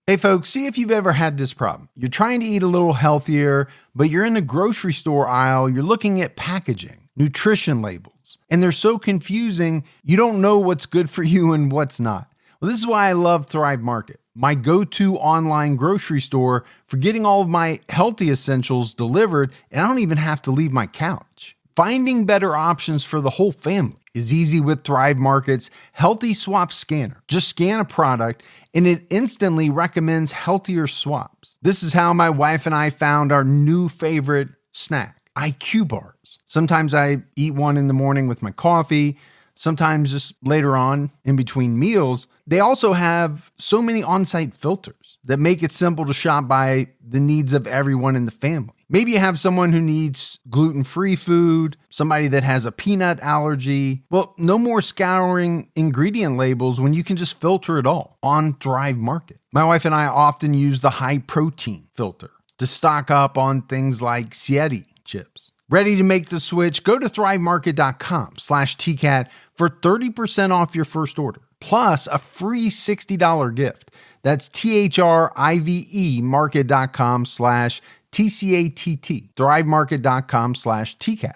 Hey folks, see if you've ever had this problem. You're trying to eat a little healthier, but you're in the grocery store aisle, you're looking at packaging, nutrition labels, and they're so confusing, you don't know what's good for you and what's not. Well, this is why I love Thrive Market, my go-to online grocery store for getting all of my healthy essentials delivered, and I don't even have to leave my couch. Finding better options for the whole family is easy with Thrive Market's Healthy Swap Scanner. Just scan a product and it instantly recommends healthier swaps. This is how my wife and I found our new favorite snack, IQ bars. Sometimes I eat one in the morning with my coffee, sometimes just later on in between meals. They also have so many on-site filters that make it simple to shop by the needs of everyone in the family. Maybe you have someone who needs gluten-free food, somebody that has a peanut allergy. Well, no more scouring ingredient labels when you can just filter it all on Thrive Market. My wife and I often use the high protein filter to stock up on things like Sieti chips. Ready to make the switch? Go to thrivemarket.com/TCAT for 30% off your first order, plus a free $60 gift. That's THRIVE market.com/TCATT, thrivemarket.com/TCAT.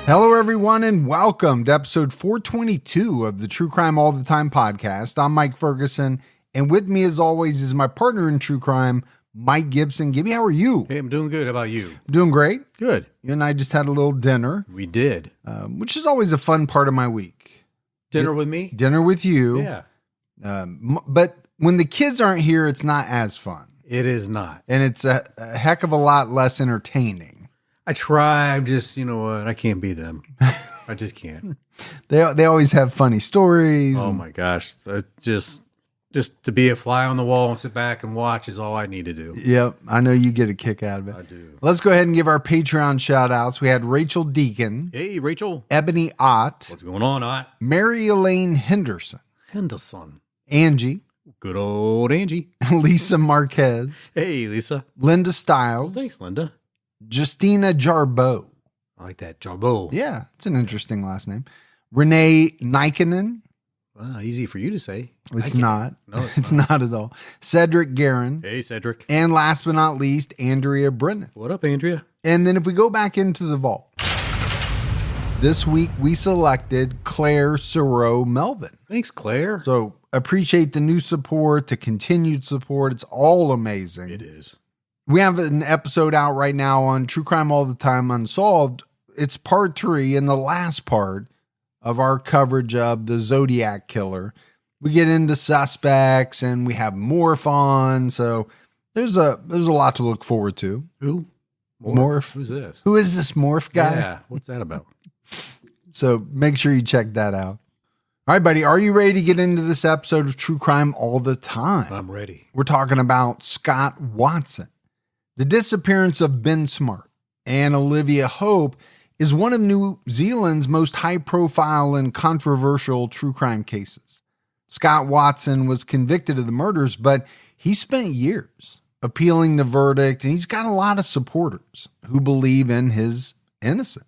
Hello, everyone, and welcome to episode 422 of the True Crime All the Time podcast. I'm Mike Ferguson, and with me, as always, is my partner in true crime, Mike Gibson. Gibby, how are you? Hey, I'm doing good. How about you? Doing great. Good. You and I just had a little dinner. We did. Which is always a fun part of my week. Dinner with me? Dinner with you. Yeah. But when the kids aren't here, it's not as fun. It is not. And it's a heck of a lot less entertaining. I try. I'm just, you know what? I can't be them. I just can't. They always have funny stories. Oh my gosh. Just to be a fly on the wall and sit back and watch is all I need to do. Yep. I know you get a kick out of it. I do. Let's go ahead and give our Patreon shout outs. We had Rachel Deacon. Hey, Rachel. Ebony Ott. What's going on, Ott? Mary Elaine Henderson. Angie. Good old Angie. Lisa Marquez. Hey, Lisa. Linda Stiles. Well, thanks, Linda. Justina Jarbeau. I like that. Jarbeau. Yeah, it's an interesting last name. Renee Nikinen. Well, easy for you to say. It's not. No, it's not at all. Cedric Guerin. Hey, Cedric. And last but not least, Andrea Brennan. What up, Andrea? And then if we go back into the vault, this week we selected Claire Serow Melvin. Thanks, Claire. So appreciate the new support, the continued support. It's all amazing. It is. We have an episode out right now on True Crime All the Time Unsolved. It's part 3 and the last part of our coverage of the Zodiac Killer. We get into suspects and we have Morph on. So there's a lot to look forward to. Who? Morph. Who's this? Who is this Morph guy? Yeah. What's that about? So make sure you check that out. All right, buddy. Are you ready to get into this episode of True Crime All the Time? I'm ready. We're talking about Scott Watson. The disappearance of Ben Smart and Olivia Hope is one of New Zealand's most high-profile and controversial true crime cases. Scott Watson was convicted of the murders, but he spent years appealing the verdict, and he's got a lot of supporters who believe in his innocence.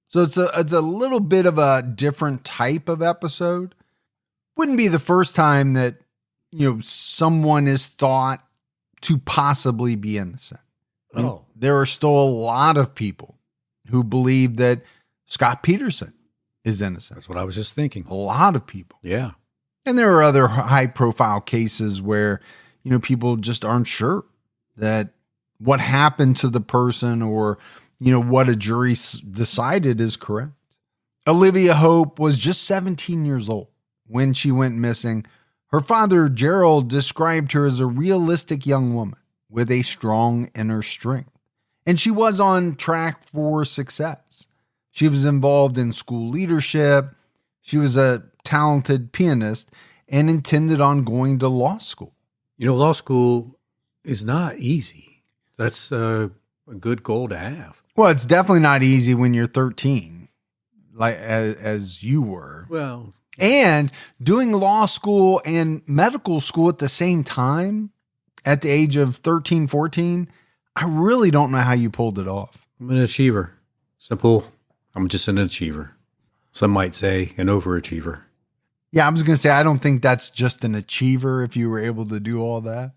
So it's a little bit of a different type of episode. Wouldn't be the first time that, someone is thought to possibly be innocent. There are still a lot of people who believe that Scott Peterson is innocent. That's what I was just thinking. A lot of people. Yeah. And there are other high profile cases where, people just aren't sure that what happened to the person or, what a jury decided is correct. Olivia Hope was just 17 years old when she went missing. Her father, Gerald, described her as a realistic young woman with a strong inner strength. And she was on track for success. She was involved in school leadership. She was a talented pianist and intended on going to law school. Law school is not easy. That's a good goal to have. Well, it's definitely not easy when you're 13, like as you were. Well, and doing law school and medical school at the same time at the age of 13, 14, I really don't know how you pulled it off. I'm an achiever. Simple. I'm just an achiever. Some might say an overachiever. Yeah, I was going to say, I don't think that's just an achiever if you were able to do all that.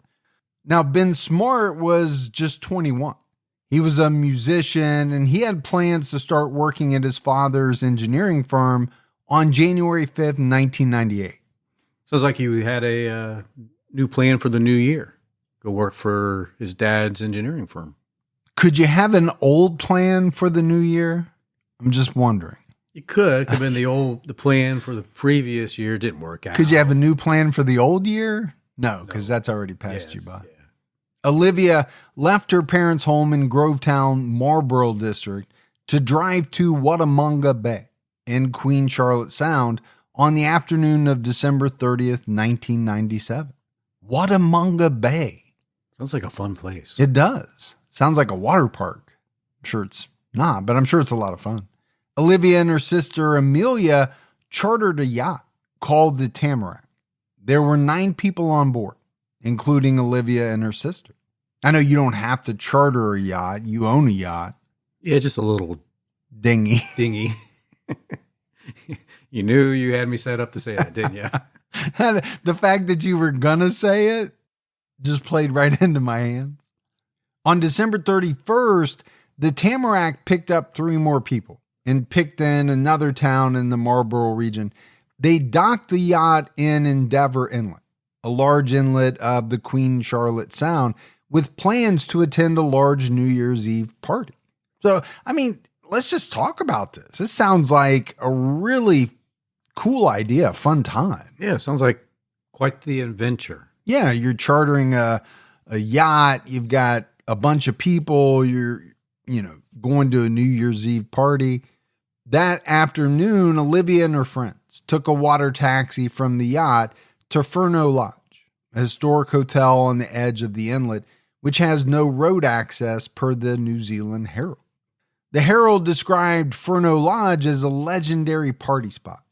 Now, Ben Smart was just 21. He was a musician and he had plans to start working at his father's engineering firm on January 5th, 1998. Sounds like he had a new plan for the new year. Go work for his dad's engineering firm. Could you have an old plan for the new year? I'm just wondering. You could have been the plan for the previous year didn't work out. Could you have a new plan for the old year? No, because that's already passed you by. Yeah. Olivia left her parents' home in Grovetown, Marlborough District to drive to Watamunga Bay in Queen Charlotte Sound on the afternoon of December 30th, 1997. Watamunga Bay. Sounds like a fun place. It does. Sounds like a water park. I'm sure it's not, but I'm sure it's a lot of fun. Olivia and her sister Amelia chartered a yacht called the Tamarack. There were 9 people on board, including Olivia and her sister. I know you don't have to charter a yacht. You own a yacht. Yeah, just a little dinghy. You knew you had me set up to say that, didn't you? The fact that you were going to say it just played right into my hands. On December 31st, the Tamarack picked up 3 more people in Picton, another town in the Marlborough region. They docked the yacht in Endeavor Inlet, a large inlet of the Queen Charlotte Sound, with plans to attend a large New Year's Eve party. So, I mean, let's just talk about this. This sounds like a really cool idea, fun time. Yeah, sounds like quite the adventure. Yeah, you're chartering a yacht. You've got a bunch of people. You're, going to a New Year's Eve party. That afternoon, Olivia and her friends took a water taxi from the yacht to Furneaux Lodge, a historic hotel on the edge of the inlet, which has no road access per the New Zealand Herald. The Herald described Furneaux Lodge as a legendary party spot,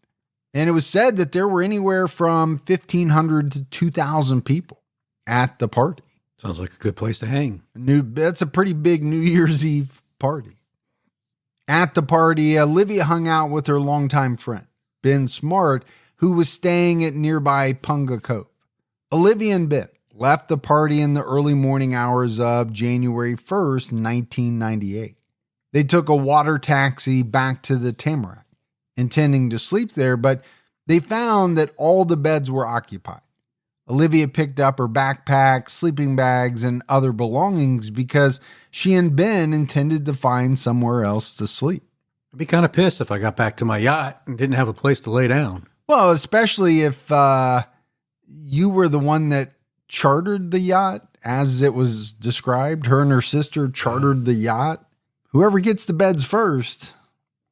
and it was said that there were anywhere from 1,500 to 2,000 people at the party. Sounds like a good place to hang. That's a pretty big New Year's Eve party. At the party, Olivia hung out with her longtime friend, Ben Smart, who was staying at nearby Punga Cove. Olivia and Ben left the party in the early morning hours of January 1st, 1998. They took a water taxi back to the Tamarack, intending to sleep there, but they found that all the beds were occupied. Olivia picked up her backpack, sleeping bags, and other belongings because she and Ben intended to find somewhere else to sleep. I'd be kind of pissed if I got back to my yacht and didn't have a place to lay down. Well, especially if you were the one that chartered the yacht, as it was described. Her and her sister chartered the yacht. Whoever gets the beds first.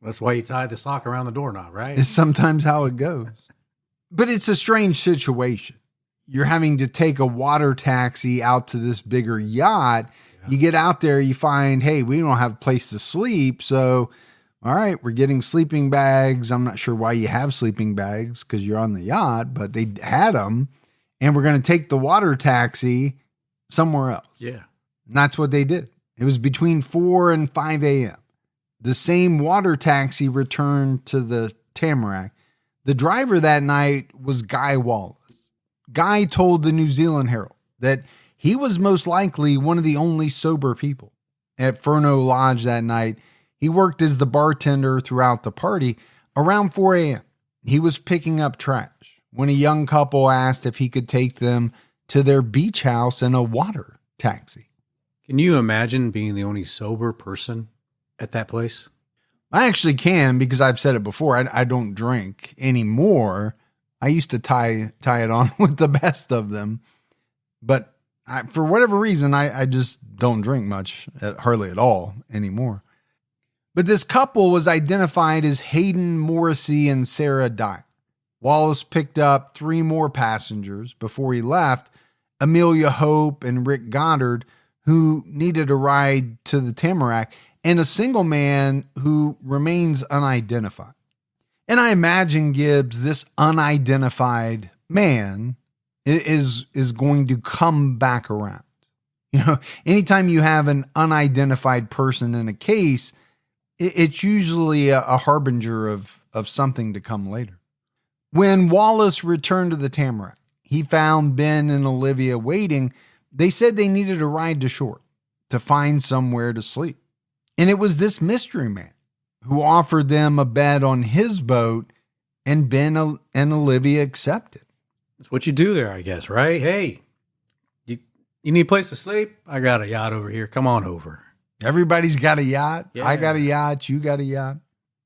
That's why you tie the sock around the doorknob, right? Is sometimes how it goes. But it's a strange situation. You're having to take a water taxi out to this bigger yacht. Yeah. You get out there, you find, hey, we don't have a place to sleep. So, all right, we're getting sleeping bags. I'm not sure why you have sleeping bags because you're on the yacht, but they had them. And we're going to take the water taxi somewhere else. Yeah. And that's what they did. It was between 4 and 5 a.m. The same water taxi returned to the Tamarack. The driver that night was Guy Wallace. Guy told the New Zealand Herald that he was most likely one of the only sober people at Furneaux Lodge that night. He worked as the bartender throughout the party. Around 4 a.m., he was picking up trash when a young couple asked if he could take them to their beach house in a water taxi. Can you imagine being the only sober person at that place? I actually can, because I've said it before. I don't drink anymore. I used to tie it on with the best of them, but for whatever reason, I just don't drink much, hardly at all anymore. But this couple was identified as Hayden Morrissey and Sarah Dyer. Wallace picked up 3 more passengers before he left, Amelia Hope and Rick Goddard, who needed a ride to the Tamarack, and a single man who remains unidentified. And I imagine, Gibbs, this unidentified man is going to come back around. Anytime you have an unidentified person in a case, it's usually a harbinger of something to come later. When Wallace returned to the Tamarack, he found Ben and Olivia waiting. They said they needed a ride to shore to find somewhere to sleep. And it was this mystery man who offered them a bed on his boat, and Ben and Olivia accepted. That's what you do there, I guess, right? Hey, you need a place to sleep? I got a yacht over here. Come on over. Everybody's got a yacht. Yeah. I got a yacht. You got a yacht.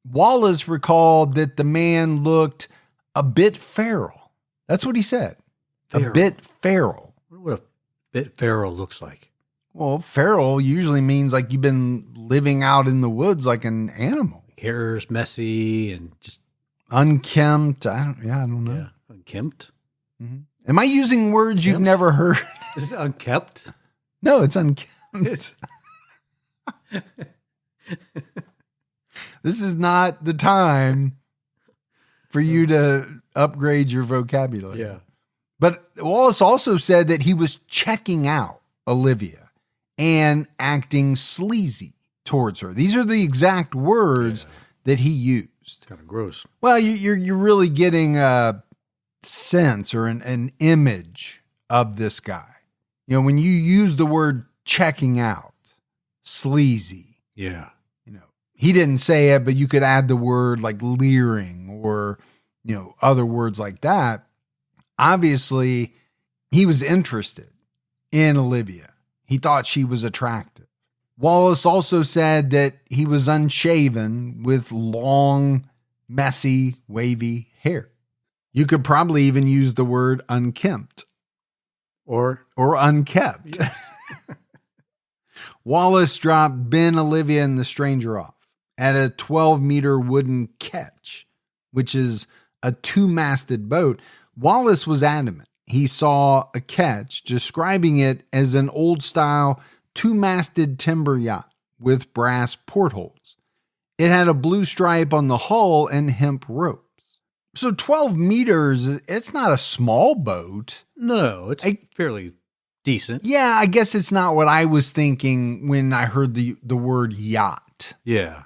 Wallace recalled that the man looked a bit feral. That's what he said. Feral. A bit feral. I wonder what a bit feral looks like. Well, feral usually means like you've been living out in the woods like an animal. Hair's messy and just Unkempt. I don't know. yeah, unkempt. Mm-hmm. Am I using words you've never heard? Is it unkept? No, it's unkempt. This is not the time for you to upgrade your vocabulary. Yeah. But Wallace also said that he was checking out Olivia and acting sleazy towards her. These are the exact words that he used. Kind of gross. Well, you're really getting a sense or an image of this guy. When you use the word checking out, sleazy. Yeah. He didn't say it, but you could add the word like leering or, other words like that. Obviously, he was interested in Olivia. He thought she was attractive. Wallace also said that he was unshaven with long, messy, wavy hair. You could probably even use the word unkempt. Or unkept. Yes. Wallace dropped Ben, Olivia, and the stranger off at a 12-meter wooden ketch, which is a 2-masted boat. Wallace was adamant he saw a ketch, describing it as an old-style 2-masted timber yacht with brass portholes. It had a blue stripe on the hull and hemp ropes. So 12 meters, it's not a small boat. No, it's fairly decent. Yeah, I guess it's not what I was thinking when I heard the word yacht. Yeah.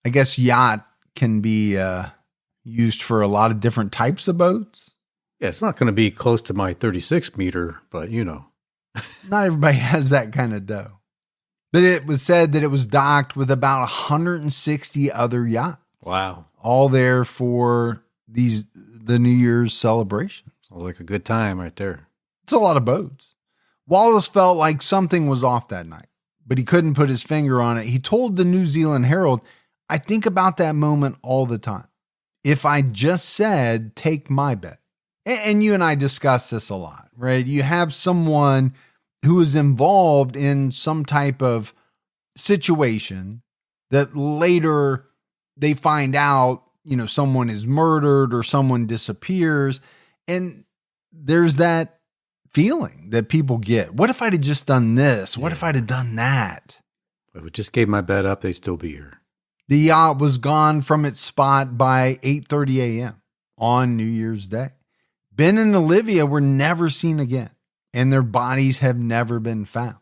I guess yacht can be used for a lot of different types of boats. Yeah, it's not going to be close to my 36 meter, but Not everybody has that kind of dough. But it was said that it was docked with about 160 other yachts. Wow. All there for the New Year's celebration. Sounds like a good time right there. It's a lot of boats. Wallace felt like something was off that night, but he couldn't put his finger on it. He told the New Zealand Herald, "I think about that moment all the time. If I just said, take my bet." And you and I discuss this a lot, right? You have someone who is involved in some type of situation that later they find out, someone is murdered or someone disappears. And there's that feeling that people get. What if I'd have just done this? What if I'd have done that? If we just gave my bet up, they'd still be here. The yacht was gone from its spot by 8:30 a.m. on New Year's Day. Ben and Olivia were never seen again, and their bodies have never been found.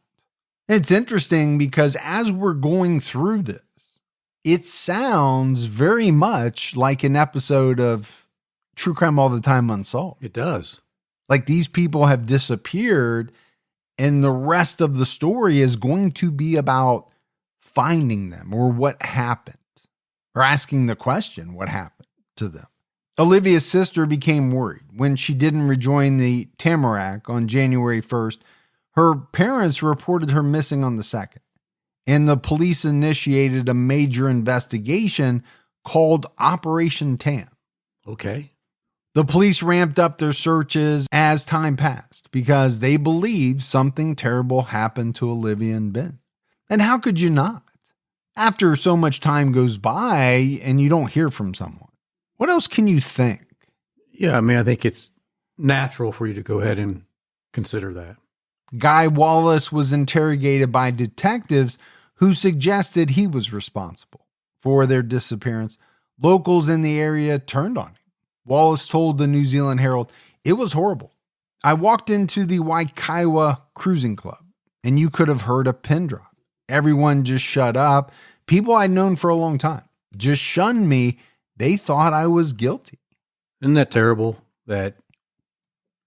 It's interesting because as we're going through this, it sounds very much like an episode of True Crime All the Time Unsolved. It does. Like these people have disappeared, and the rest of the story is going to be about finding them or what happened, or asking the question, what happened to them. Olivia's sister became worried when she didn't rejoin the Tamarack on January 1st. Her parents reported her missing on the 2nd, and the police initiated a major investigation called Operation Tam. Okay. The police ramped up their searches as time passed because they believed something terrible happened to Olivia and Ben. And how could you not? After so much time goes by and you don't hear from someone, what else can you think? Yeah, I mean, I think it's natural for you to go ahead and consider that. Guy Wallace was interrogated by detectives who suggested he was responsible for their disappearance. Locals in the area turned on him. Wallace told the New Zealand Herald, "It was horrible. I walked into the Waikaiwa Cruising Club, and you could have heard a pin drop. Everyone just shut up. People I'd known for a long time just shunned me. They thought I was guilty." Isn't that terrible? That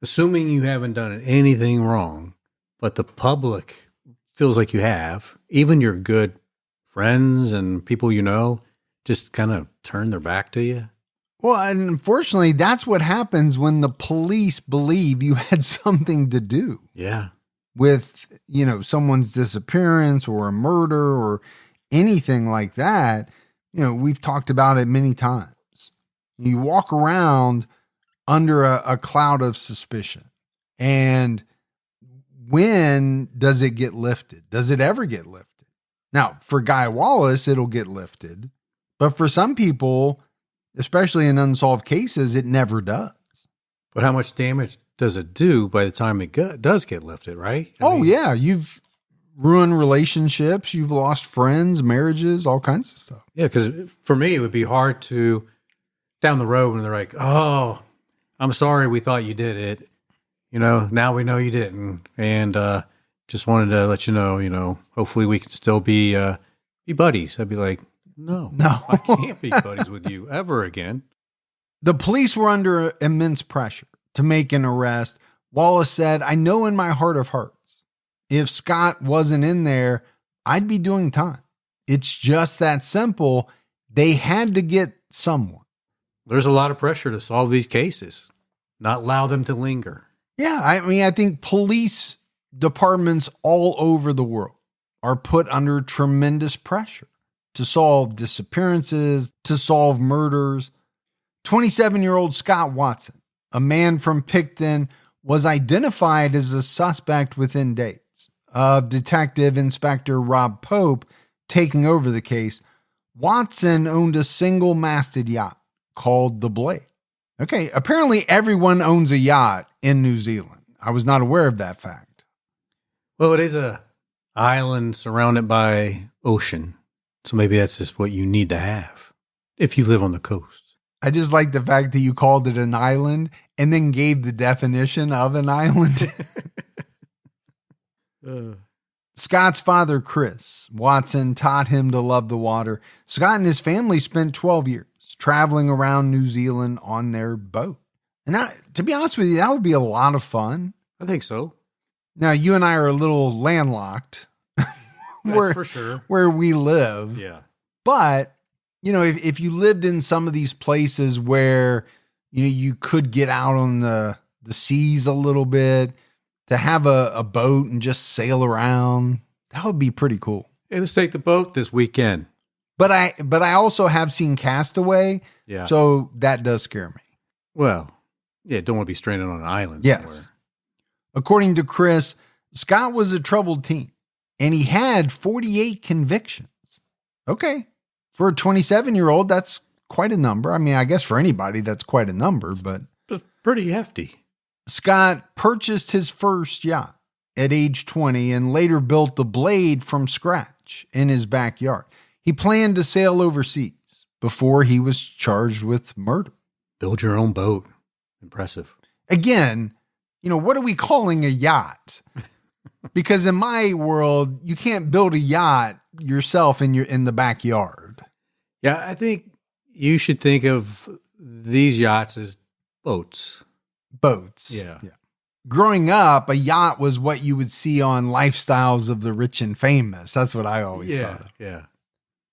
assuming you haven't done anything wrong, but the public feels like you have, even your good friends and people you know, just kind of turn their back to you. Well, and unfortunately, that's what happens when the police believe you had something to do Yeah. with, someone's disappearance or a murder or anything like that. We've talked about it many times. You walk around under a cloud of suspicion. And when does it get lifted? Does it ever get lifted? Now, for Guy Wallace, it'll get lifted. But for some people, especially in unsolved cases, it never does. But how much damage does it do by the time it does get lifted, right? Yeah. You've ruined relationships. You've lost friends, marriages, all kinds of stuff. Yeah, because for me, it would be hard to, down the road when they're like, "Oh, I'm sorry, we thought you did it. Now we know you didn't. And just wanted to let you know, hopefully we can still be buddies." I'd be like, No, I can't be buddies with you ever again. The police were under immense pressure to make an arrest. Wallace said, "I know in my heart of hearts, if Scott wasn't in there, I'd be doing time. It's just that simple. They had to get someone." There's a lot of pressure to solve these cases, not allow them to linger. Yeah, I think police departments all over the world are put under tremendous pressure to solve disappearances, to solve murders. 27-year-old Scott Watson, a man from Picton, was identified as a suspect within days of Detective Inspector Rob Pope taking over the case. Watson owned a single-masted yacht called the Blade. Okay, apparently everyone owns a yacht in New Zealand. I was not aware of that fact. Well, it is a island surrounded by ocean. So maybe that's just what you need to have if you live on the coast. I just like the fact that you called it an island and then gave the definition of an island. Scott's father, Chris Watson, taught him to love the water. Scott and his family spent 12 years traveling around New Zealand on their boat. And that, to be honest with you, that would be a lot of fun. I think so. Now, you and I are a little landlocked. For sure. Where we live. Yeah. But, if you lived in some of these places where, you could get out on the seas a little bit, to have a boat and just sail around, that would be pretty cool. Hey, let's take the boat this weekend. But I also have seen Castaway. Yeah. So that does scare me. Well, yeah, don't want to be stranded on an island somewhere. Yes. According to Chris, Scott was a troubled teen. And he had 48 convictions. Okay. For a 27-year-old, that's quite a number. I mean, I guess for anybody, that's quite a number, but It's pretty hefty. Scott purchased his first yacht at age 20 and later built the Blade from scratch in his backyard. He planned to sail overseas before he was charged with murder. Build your own boat. Impressive. Again, what are we calling a yacht? Because in my world, you can't build a yacht yourself in the backyard. Yeah, I think you should think of these yachts as boats. Boats. Yeah. Growing up, a yacht was what you would see on Lifestyles of the Rich and Famous. That's what I always thought of. Yeah.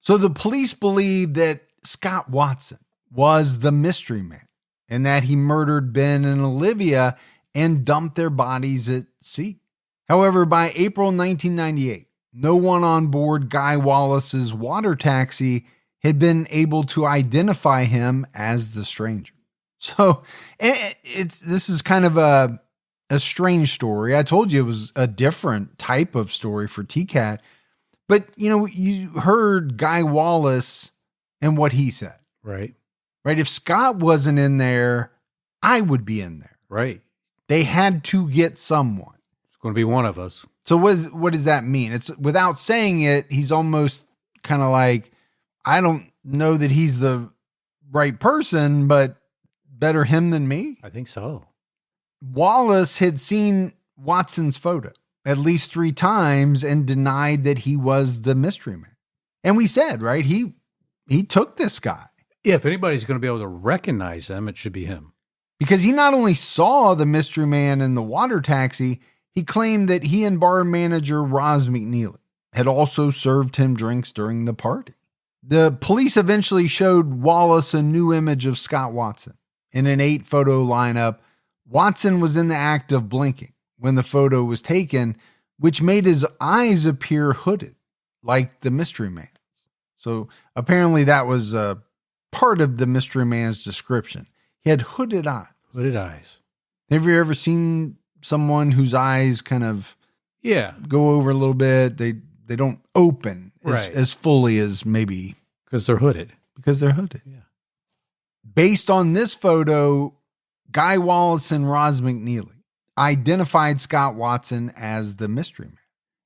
So the police believe that Scott Watson was the mystery man and that he murdered Ben and Olivia and dumped their bodies at sea. However, by April 1998, no one on board Guy Wallace's water taxi had been able to identify him as the stranger. So this is kind of a strange story. I told you it was a different type of story for TCAT, but you heard Guy Wallace and what he said. Right. If Scott wasn't in there, I would be in there. Right. They had to get someone. It's going to be one of us. So what does that mean? It's without saying it, he's almost kind of like, I don't know that he's the right person, but better him than me. I think so. Wallace had seen Watson's photo at least 3 times and denied that he was the mystery man. And we said, right, he took this guy. Yeah, if anybody's going to be able to recognize him, it should be him. Because he not only saw the mystery man in the water taxi, he claimed that he and bar manager Roz McNeely had also served him drinks during the party. The police eventually showed Wallace a new image of Scott Watson. In an 8-photo lineup, Watson was in the act of blinking when the photo was taken, which made his eyes appear hooded, like the mystery man's. So apparently that was part of the mystery man's description. He had hooded eyes. Hooded eyes. Have you ever seen someone whose eyes kind of go over a little bit? They don't open as fully as maybe. Because they're hooded. Yeah. Based on this photo, Guy Wallace and Roz McNeely identified Scott Watson as the mystery man.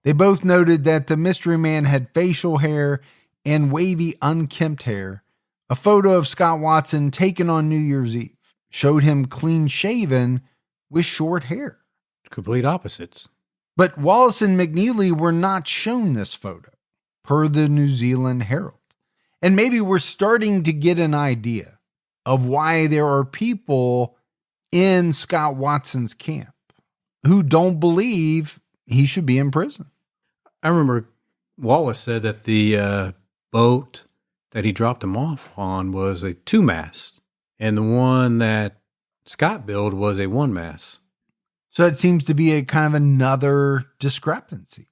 They both noted that the mystery man had facial hair and wavy, unkempt hair. A photo of Scott Watson taken on New Year's Eve showed him clean shaven with short hair. Complete opposites. But Wallace and McNeely were not shown this photo, per the New Zealand Herald. And maybe we're starting to get an idea of why there are people in Scott Watson's camp who don't believe he should be in prison. I remember Wallace said that the boat that he dropped him off on was a 2-mast, and the one that Scott built was a 1-mast. So it seems to be a kind of another discrepancy.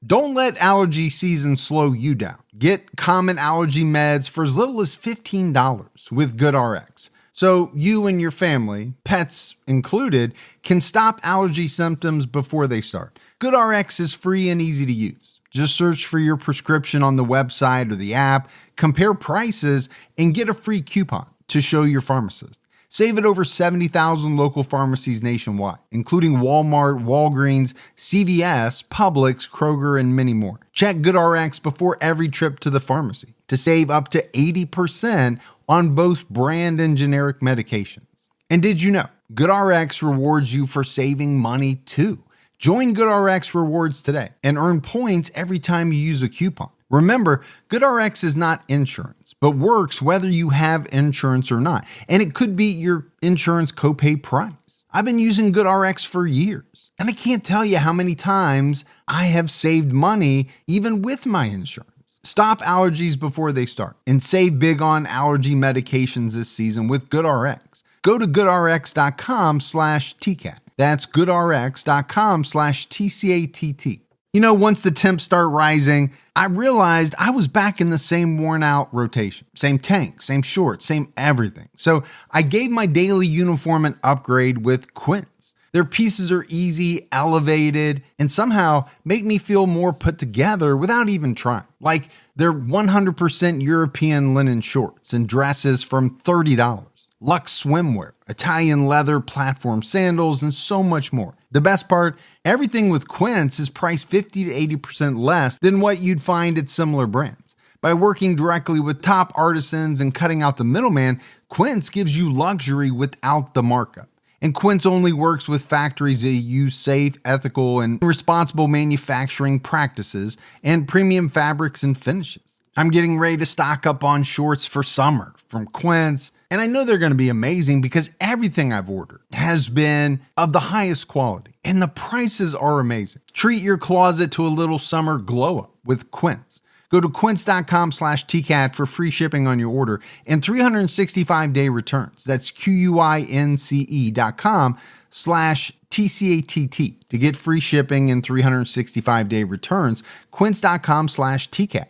Don't let allergy season slow you down. Get common allergy meds for as little as $15 with GoodRx. So you and your family, pets included, can stop allergy symptoms before they start. GoodRx is free and easy to use. Just search for your prescription on the website or the app, compare prices, and get a free coupon to show your pharmacist. Save at over 70,000 local pharmacies nationwide, including Walmart, Walgreens, CVS, Publix, Kroger, and many more. Check GoodRx before every trip to the pharmacy to save up to 80% on both brand and generic medications. And did you know GoodRx rewards you for saving money too? Join GoodRx Rewards today and earn points every time you use a coupon. Remember, GoodRx is not insurance, but works whether you have insurance or not. And it could be your insurance copay price. I've been using GoodRx for years, and I can't tell you how many times I have saved money even with my insurance. Stop allergies before they start and save big on allergy medications this season with GoodRx. Go to goodrx.com/TCAT. That's goodrx.com/TCATT. You know, once the temps start rising, I realized I was back in the same worn out rotation. Same tank, same shorts, same everything. So I gave my daily uniform an upgrade with Quince. Their pieces are easy, elevated, and somehow make me feel more put together without even trying. Like their 100% European linen shorts and dresses from $30. Luxe swimwear, Italian leather platform sandals, and so much more. The best part, everything with Quince is priced 50 to 80% less than what you'd find at similar brands. By working directly with top artisans and cutting out the middleman, Quince gives you luxury without the markup. And Quince only works with factories that use safe, ethical, and responsible manufacturing practices and premium fabrics and finishes. I'm getting ready to stock up on shorts for summer from Quince, and I know they're going to be amazing because everything I've ordered has been of the highest quality, and the prices are amazing. Treat your closet to a little summer glow up with Quince. Go to quince.com/TCAT for free shipping on your order and 365-day returns. That's QUINCE.com/TCATT to get free shipping and 365-day returns. Quince.com/TCAT.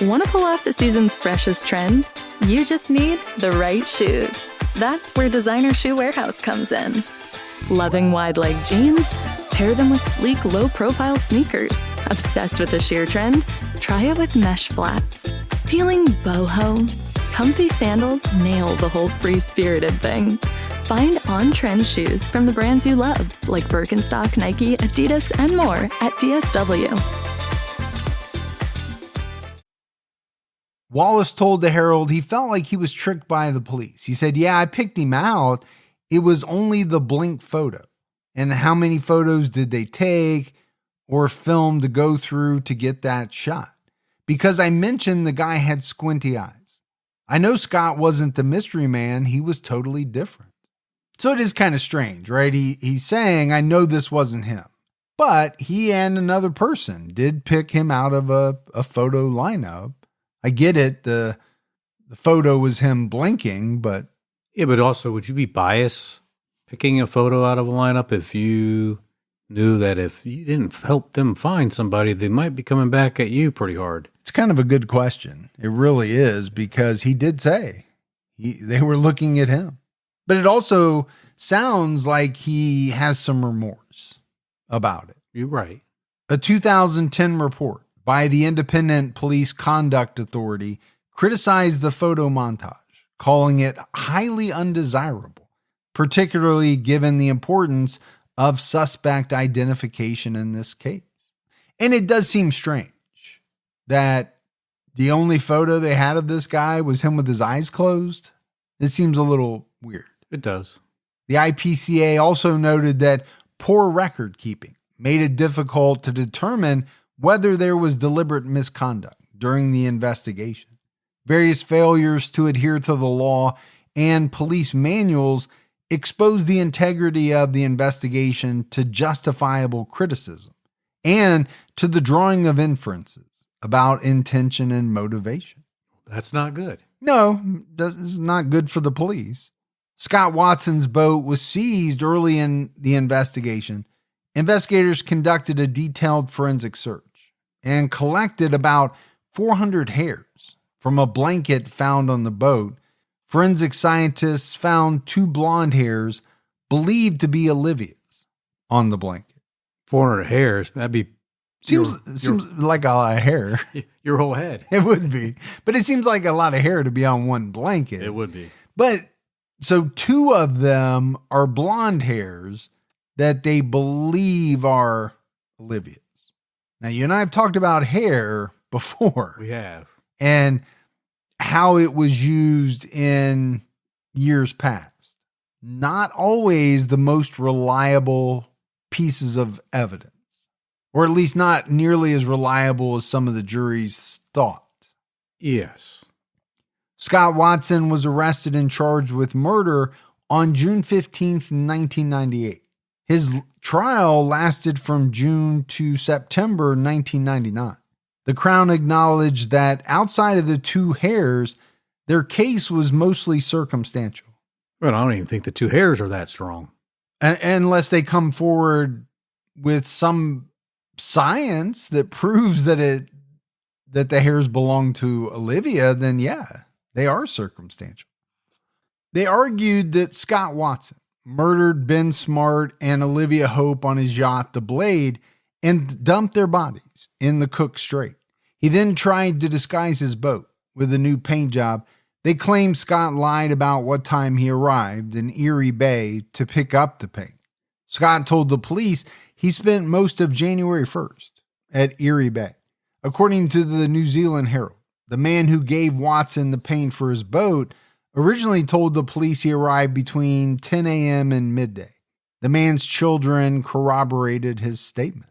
Want to pull off the season's freshest trends? You just need the right shoes. That's where Designer Shoe Warehouse comes in. Loving wide leg jeans? Pair them with sleek, low-profile sneakers. Obsessed with the sheer trend? Try it with mesh flats. Feeling boho? Comfy sandals nail the whole free-spirited thing. Find on-trend shoes from the brands you love, like Birkenstock, Nike, Adidas, and more at DSW. Wallace told the Herald he felt like he was tricked by the police. He said, "Yeah, I picked him out. It was only the blink photo. And how many photos did they take or film to go through to get that shot? Because I mentioned the guy had squinty eyes. I know Scott wasn't the mystery man. He was totally different." So it is kind of strange, right? He's saying, I know this wasn't him. But he and another person did pick him out of a photo lineup. I get it. The photo was him blinking, but... Yeah, but also, would you be biased picking a photo out of a lineup if you knew that if you didn't help them find somebody, they might be coming back at you pretty hard? It's kind of a good question. It really is, because he did say they were looking at him. But it also sounds like he has some remorse about it. You're right. A 2010 report by the Independent Police Conduct Authority criticized the photo montage, calling it highly undesirable, particularly given the importance of suspect identification in this case. And it does seem strange that the only photo they had of this guy was him with his eyes closed. It seems a little weird. It does. The IPCA also noted that poor record keeping made it difficult to determine whether there was deliberate misconduct during the investigation. Various failures to adhere to the law and police manuals exposed the integrity of the investigation to justifiable criticism and to the drawing of inferences about intention and motivation. That's not good. No, this is not good for the police. Scott Watson's boat was seized early in the investigation. Investigators conducted a detailed forensic search and collected about 400 hairs from a blanket found on the boat. Forensic scientists found 2 blonde hairs believed to be Olivia's on the blanket. 400 hairs, that'd be... Seems like a lot of hair. Your whole head. It would be. But it seems like a lot of hair to be on one blanket. It would be. But so 2 of them are blonde hairs that they believe are Olivia's. Now, you and I have talked about hair before. We have. And how it was used in years past. Not always the most reliable pieces of evidence, or at least not nearly as reliable as some of the juries thought. Yes. Scott Watson was arrested and charged with murder on June 15th, 1998. His trial lasted from June to September 1999. The Crown acknowledged that outside of the 2 hairs, their case was mostly circumstantial. But I don't even think the 2 hairs are that strong. Unless they come forward with some science that proves that the hairs belong to Olivia, then yeah, they are circumstantial. They argued that Scott Watson murdered Ben Smart and Olivia Hope on his yacht, the Blade, and dumped their bodies in the Cook Strait. He then tried to disguise his boat with a new paint job. They claimed Scott lied about what time he arrived in Erie Bay to pick up the paint. Scott told the police he spent most of January 1st at Erie Bay. According to the New Zealand Herald, the man who gave Watson the paint for his boat originally told the police he arrived between 10 a.m. and midday. The man's children corroborated his statement.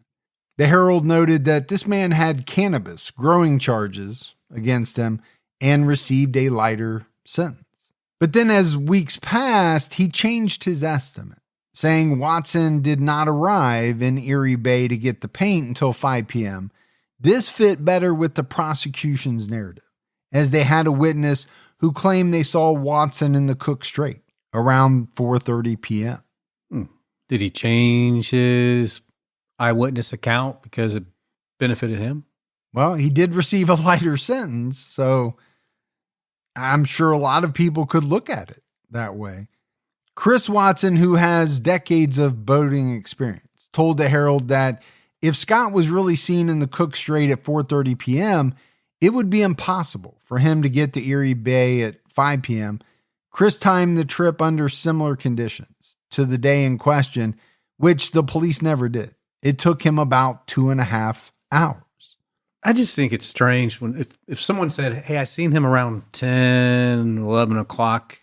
The Herald noted that this man had cannabis growing charges against him and received a lighter sentence. But then as weeks passed, he changed his estimate, saying Watson did not arrive in Erie Bay to get the paint until 5 p.m. This fit better with the prosecution's narrative, as they had a witness who claimed they saw Watson in the Cook Strait around 4:30 p.m. Did he change his eyewitness account because it benefited him? Well, he did receive a lighter sentence, so I'm sure a lot of people could look at it that way. Chris Watson, who has decades of boating experience, told the Herald that if Scott was really seen in the Cook Strait at 4:30 p.m., it would be impossible for him to get to Erie Bay at 5 p.m. Chris timed the trip under similar conditions to the day in question, which the police never did. It took him about 2.5 hours. I just think it's strange when if someone said, hey, I seen him around 10, 11 o'clock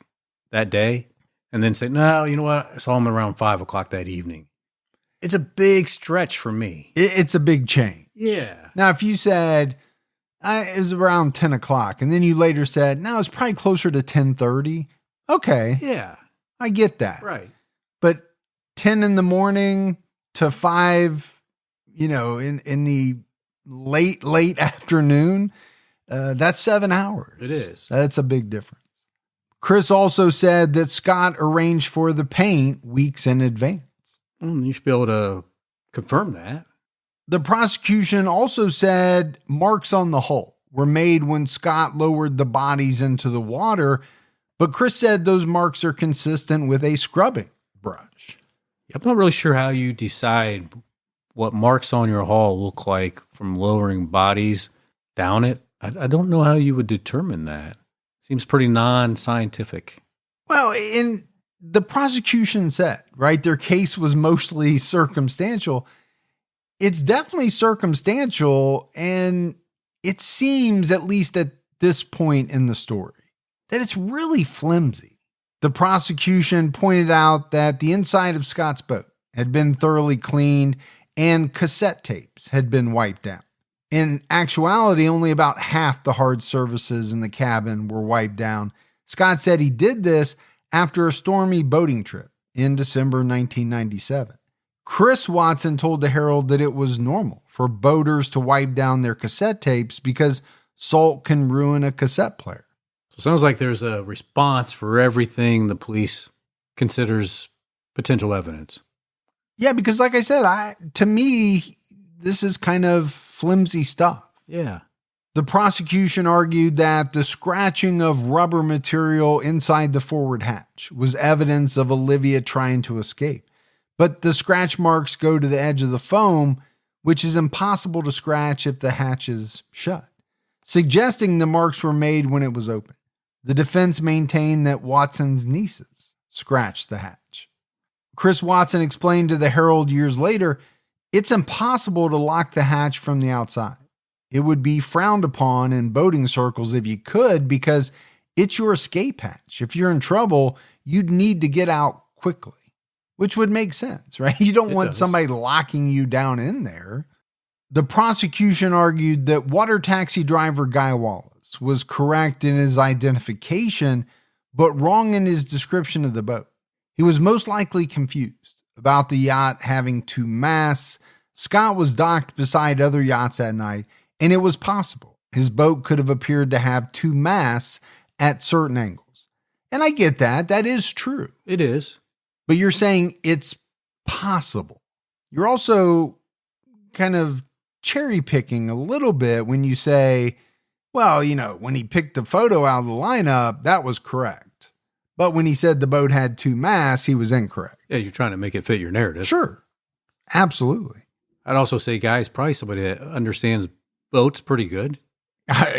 that day, and then say, no, you know what? I saw him around 5 o'clock that evening. It's a big stretch for me. It's a big change. Yeah. Now, if you said it was around 10 o'clock, and then you later said, no, it's probably closer to 10:30. Okay. Yeah. I get that. Right. But 10 in the morning to 5, in the late afternoon, that's 7 hours. It is. That's a big difference. Chris also said that Scott arranged for the paint weeks in advance. Well, you should be able to confirm that. The prosecution also said marks on the hull were made when Scott lowered the bodies into the water, but Chris said those marks are consistent with a scrubbing brush. I'm not really sure how you decide what marks on your hull look like from lowering bodies down it. I don't know how you would determine that. Seems pretty non-scientific. Well, the prosecution said, right, their case was mostly circumstantial. It's definitely circumstantial, and it seems, at least at this point in the story, that it's really flimsy. The prosecution pointed out that the inside of Scott's boat had been thoroughly cleaned and cassette tapes had been wiped out. In actuality, only about half the hard surfaces in the cabin were wiped down. Scott said he did this after a stormy boating trip in December 1997. Chris Watson told the Herald that it was normal for boaters to wipe down their cassette tapes because salt can ruin a cassette player. So it sounds like there's a response for everything the police considers potential evidence. Yeah, because like I said, to me, this is kind of flimsy stuff. Yeah. The prosecution argued that the scratching of rubber material inside the forward hatch was evidence of Olivia trying to escape. But the scratch marks go to the edge of the foam, which is impossible to scratch if the hatch is shut, suggesting the marks were made when it was open. The defense maintained that Watson's nieces scratched the hatch. Chris Watson explained to the Herald years later, it's impossible to lock the hatch from the outside. It would be frowned upon in boating circles if you could, because it's your escape hatch. If you're in trouble, you'd need to get out quickly, which would make sense, right? You don't want somebody locking you down in there. The prosecution argued that water taxi driver Guy Wallace was correct in his identification, but wrong in his description of the boat. He was most likely confused about the yacht having 2 masts. Scott was docked beside other yachts that night, and it was possible his boat could have appeared to have 2 masts at certain angles. And I get that. That is true. It is. But you're saying it's possible. You're also kind of cherry picking a little bit when you say, well, when he picked the photo out of the lineup, that was correct. But when he said the boat had 2 masts, he was incorrect. Yeah, you're trying to make it fit your narrative. Sure. Absolutely. I'd also say Guy's probably somebody that understands boats pretty good.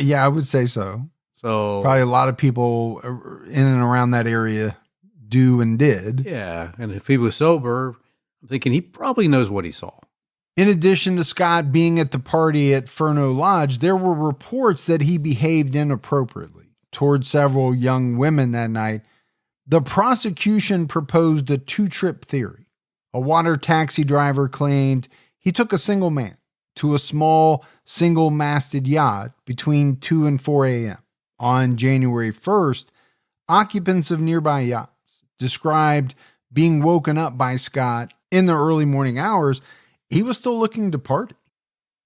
Yeah, I would say so. So probably a lot of people in and around that area do and did. Yeah, and if he was sober, I'm thinking he probably knows what he saw. In addition to Scott being at the party at Furno Lodge, there were reports that he behaved inappropriately towards several young women that night. The prosecution proposed a 2-trip theory. A water taxi driver claimed he took a single man to a small single-masted yacht between 2 and 4 a.m. On January 1st, occupants of nearby yachts described being woken up by Scott in the early morning hours. He was still looking to party.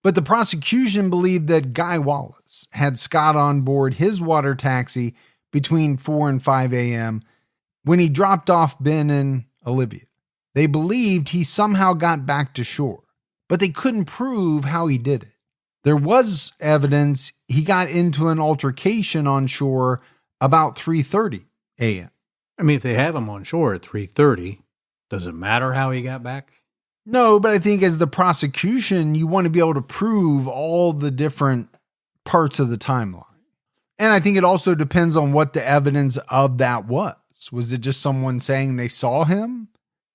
But the prosecution believed that Guy Wallace had Scott on board his water taxi between 4 and 5 a.m. when he dropped off Ben and Olivia. They believed he somehow got back to shore, but they couldn't prove how he did it. There was evidence he got into an altercation on shore about 3:30 a.m. I mean, if they have him on shore at 3:30, does it matter how he got back? No, but I think as the prosecution, you want to be able to prove all the different parts of the timeline. And I think it also depends on what the evidence of that was. Was it just someone saying they saw him?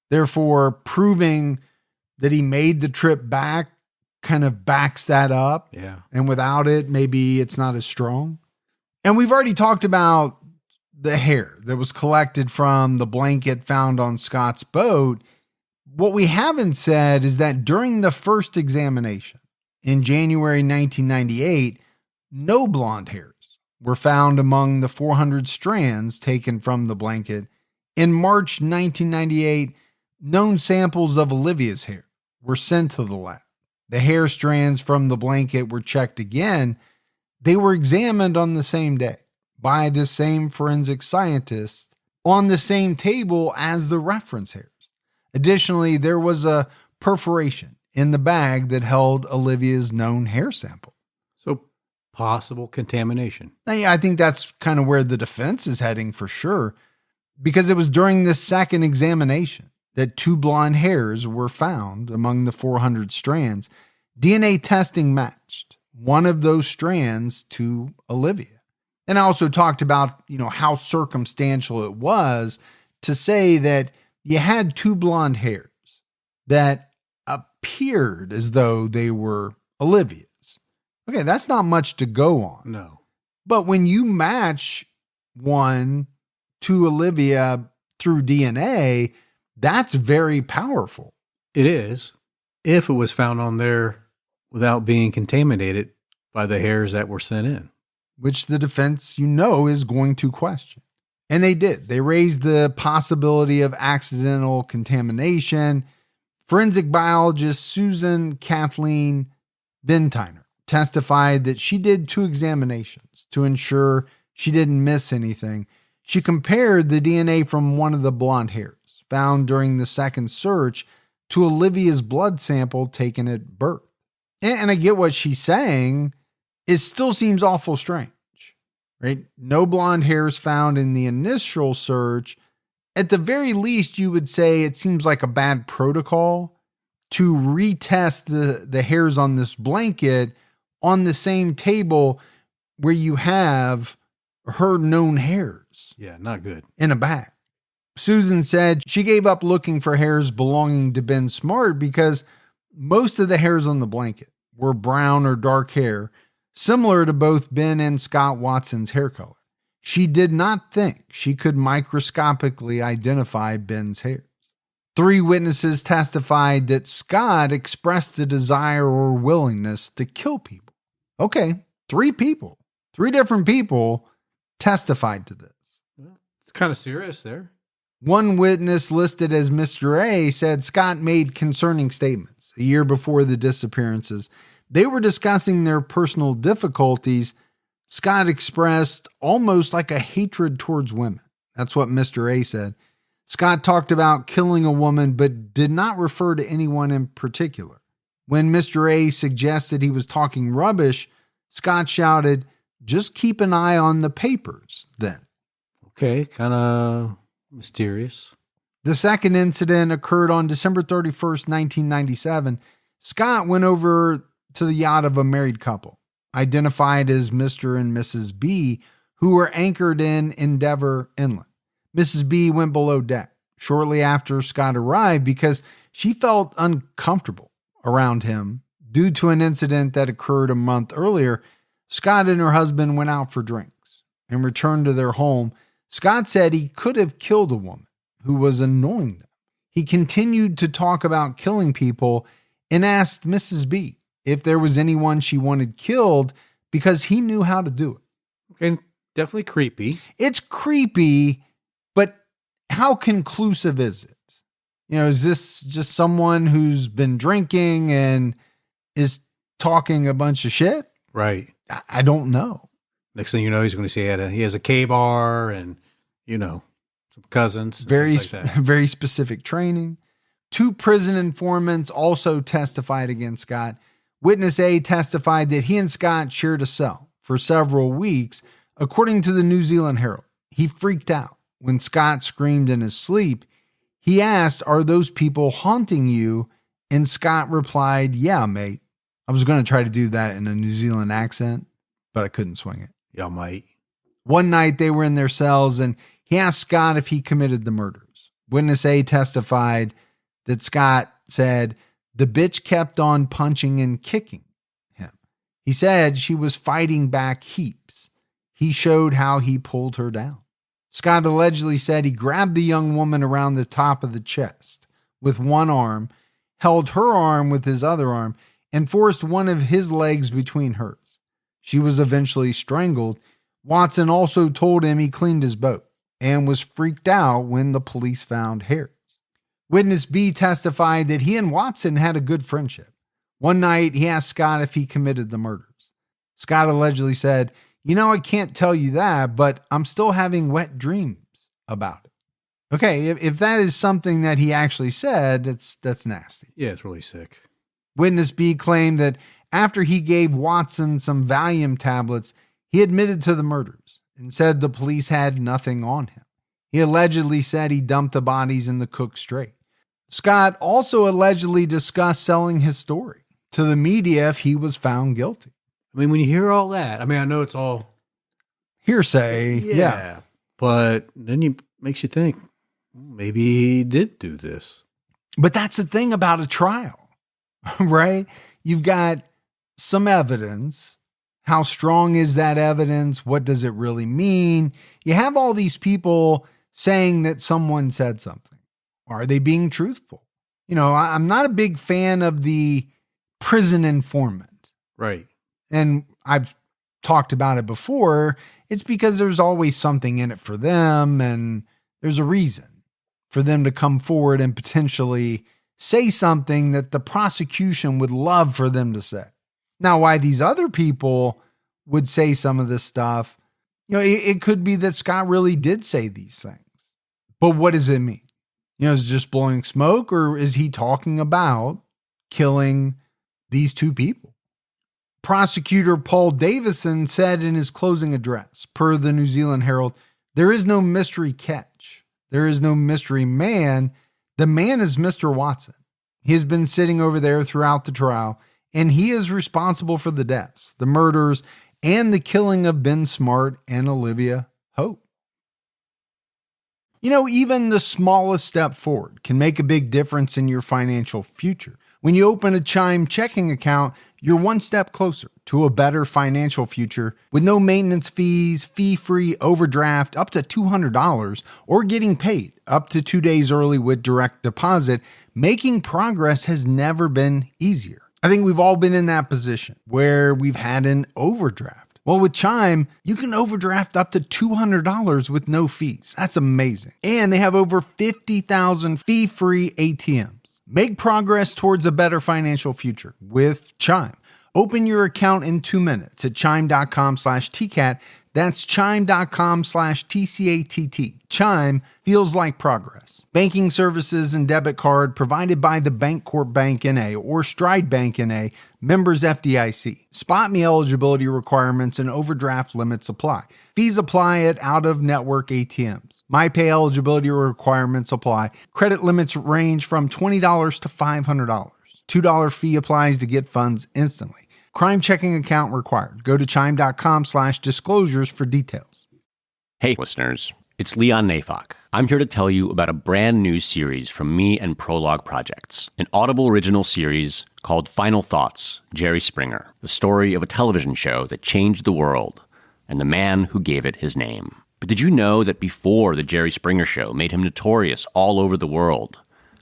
Therefore, proving that he made the trip back kind of backs that up. Yeah. And without it, maybe it's not as strong. And we've already talked about the hair that was collected from the blanket found on Scott's boat. What we haven't said is that during the first examination in January 1998, no blonde hairs were found among the 400 strands taken from the blanket. In March 1998, known samples of Olivia's hair were sent to the lab. The hair strands from the blanket were checked again. They were examined on the same day by the same forensic scientist on the same table as the reference hairs. Additionally, there was a perforation in the bag that held Olivia's known hair sample. So possible contamination. Now, I think that's kind of where the defense is heading for sure, because it was during this second examination that 2 blonde hairs were found among the 400 strands. DNA testing matched one of those strands to Olivia. And I also talked about, how circumstantial it was to say that you had 2 blonde hairs that appeared as though they were Olivia's. Okay, that's not much to go on. No. But when you match one to Olivia through DNA, that's very powerful. It is, if it was found on there without being contaminated by the hairs that were sent in. Which the defense, is going to question. And they did. They raised the possibility of accidental contamination. Forensic biologist Susan Kathleen Bentiner testified that she did 2 examinations to ensure she didn't miss anything. She compared the DNA from one of the blonde hairs found during the second search to Olivia's blood sample taken at birth. And I get what she's saying. It still seems awful strange, right? No blonde hairs found in the initial search. At the very least, you would say it seems like a bad protocol to retest the hairs on this blanket on the same table where you have her known hairs. Yeah, not good. In a bag. Susan said she gave up looking for hairs belonging to Ben Smart because most of the hairs on the blanket were brown or dark hair, similar to both Ben and Scott Watson's hair color. She did not think she could microscopically identify Ben's hairs. 3 witnesses testified that Scott expressed a desire or willingness to kill people. Okay, 3 people, 3 different people testified to this. It's kind of serious there. One witness listed as Mr. A said Scott made concerning statements a year before the disappearances. They were discussing their personal difficulties. Scott expressed almost like a hatred towards women. That's what Mr. A said. Scott talked about killing a woman, but did not refer to anyone in particular. When Mr. A suggested he was talking rubbish, Scott shouted, "Just keep an eye on the papers, then." Okay, kind of mysterious. The second incident occurred on December 31st, 1997. Scott went over to the yacht of a married couple, identified as Mr. and Mrs. B, who were anchored in Endeavor Inlet. Mrs. B went below deck shortly after Scott arrived because she felt uncomfortable around him due to an incident that occurred a month earlier. Scott and her husband went out for drinks and returned to their home. Scott said he could have killed a woman who was annoying them. He continued to talk about killing people and asked Mrs. B if there was anyone she wanted killed because he knew how to do it. Okay, definitely creepy. It's creepy, but how conclusive is it? Is this just someone who's been drinking and is talking a bunch of shit? Right. I don't know. Next thing you know, he's going to say he has a K-bar and, some cousins. Very, like that. very specific training. 2 prison informants also testified against Scott. Witness A testified that he and Scott shared a cell for several weeks. According to the New Zealand Herald, he freaked out when Scott screamed in his sleep. He asked, "Are those people haunting you?" And Scott replied, "Yeah, mate." I was going to try to do that in a New Zealand accent, but I couldn't swing it. Yeah, mate. One night they were in their cells and He asked Scott if he committed the murders. Witness A testified that Scott said the bitch kept on punching and kicking him. He said she was fighting back heaps. He showed how he pulled her down. Scott allegedly said he grabbed the young woman around the top of the chest with one arm, held her arm with his other arm, and forced one of his legs between hers. She was eventually strangled. Watson also told him he cleaned his boat and was freaked out when the police found hairs. Witness B testified that he and Watson had a good friendship. One night, he asked Scott if he committed the murders. Scott allegedly said, I can't tell you that, but I'm still having wet dreams about it. Okay, if that is something that he actually said, that's nasty. Yeah, it's really sick. Witness B claimed that after he gave Watson some Valium tablets, he admitted to the murders and said the police had nothing on him. He allegedly said he dumped the bodies in the cook straight. Scott also allegedly discussed selling his story to the media if he was found guilty. I mean, when you hear all that, I know it's all hearsay. Yeah. But then makes you think, maybe he did do this. But that's the thing about a trial, right? You've got some evidence. How strong is that evidence? What does it really mean? You have all these people saying that someone said something. Are they being truthful? I'm not a big fan of the prison informant. Right. And I've talked about it before. It's because there's always something in it for them, and there's a reason for them to come forward and potentially say something that the prosecution would love for them to say. Now, why these other people would say some of this stuff, it could be that Scott really did say these things. But what does it mean? Is it just blowing smoke, or is he talking about killing these two people? Prosecutor Paul Davison said in his closing address, per the New Zealand Herald, there is no mystery catch. There is no mystery man. The man is Mr. Watson. He has been sitting over there throughout the trial, and he is responsible for the deaths, the murders, and the killing of Ben Smart and Olivia Hope. Even the smallest step forward can make a big difference in your financial future. When you open a Chime checking account, you're one step closer to a better financial future with no maintenance fees, fee-free overdraft up to $200, or getting paid up to 2 days early with direct deposit. Making progress has never been easier. I think we've all been in that position where we've had an overdraft. Well, with Chime, you can overdraft up to $200 with no fees. That's amazing. And they have over 50,000 fee-free ATMs. Make progress towards a better financial future with Chime. Open your account in 2 minutes at chime.com/TCAT. That's chime.com/TCATT. Chime feels like progress. Banking services and debit card provided by the Bancorp Bank N.A. or Stride Bank N.A., members FDIC. Spot me eligibility requirements and overdraft limits apply. Fees apply at out-of-network ATMs. MyPay eligibility requirements apply. Credit limits range from $20 to $500. $2 fee applies to get funds instantly. Crime checking account required. Go to chime.com/disclosures for details. Hey, listeners. It's Leon Nafok. I'm here to tell you about a brand new series from me and Prologue Projects, an Audible original series called Final Thoughts, Jerry Springer, the story of a television show that changed the world and the man who gave it his name. But did you know that before the Jerry Springer Show made him notorious all over the world,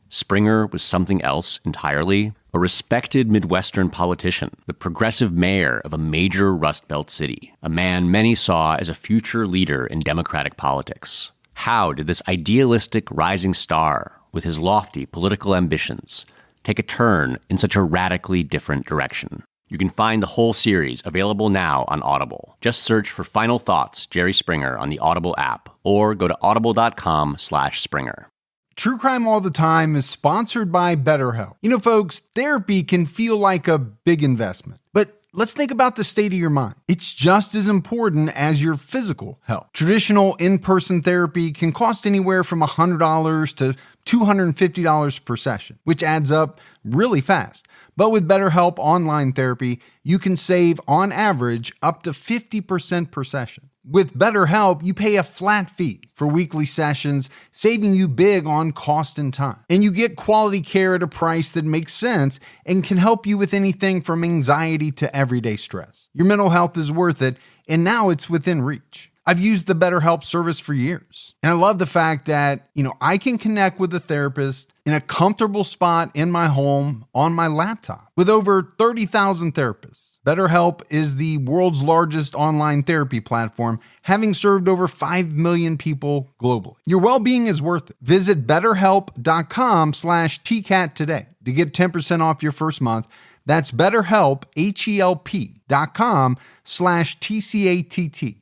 Springer was something else entirely? A respected Midwestern politician, the progressive mayor of a major Rust Belt city, a man many saw as a future leader in Democratic politics. How did this idealistic rising star, with his lofty political ambitions, take a turn in such a radically different direction? You can find the whole series available now on Audible. Just search for Final Thoughts, Jerry Springer on the Audible app, or go to audible.com/Springer. True Crime All the Time is sponsored by BetterHelp. Folks, therapy can feel like a big investment, but let's think about the state of your mind. It's just as important as your physical health. Traditional in-person therapy can cost anywhere from $100 to $250 per session, which adds up really fast. But with BetterHelp Online Therapy, you can save, on average, up to 50% per session. With BetterHelp, you pay a flat fee for weekly sessions, saving you big on cost and time. And you get quality care at a price that makes sense and can help you with anything from anxiety to everyday stress. Your mental health is worth it, and now it's within reach. I've used the BetterHelp service for years. And I love the fact that, I can connect with a therapist in a comfortable spot in my home on my laptop. With over 30,000 therapists, BetterHelp is the world's largest online therapy platform, having served over 5 million people globally. Your well-being is worth it. Visit betterhelp.com/TCAT today to get 10% off your first month. That's BetterHelp, HELP.com/TCATT.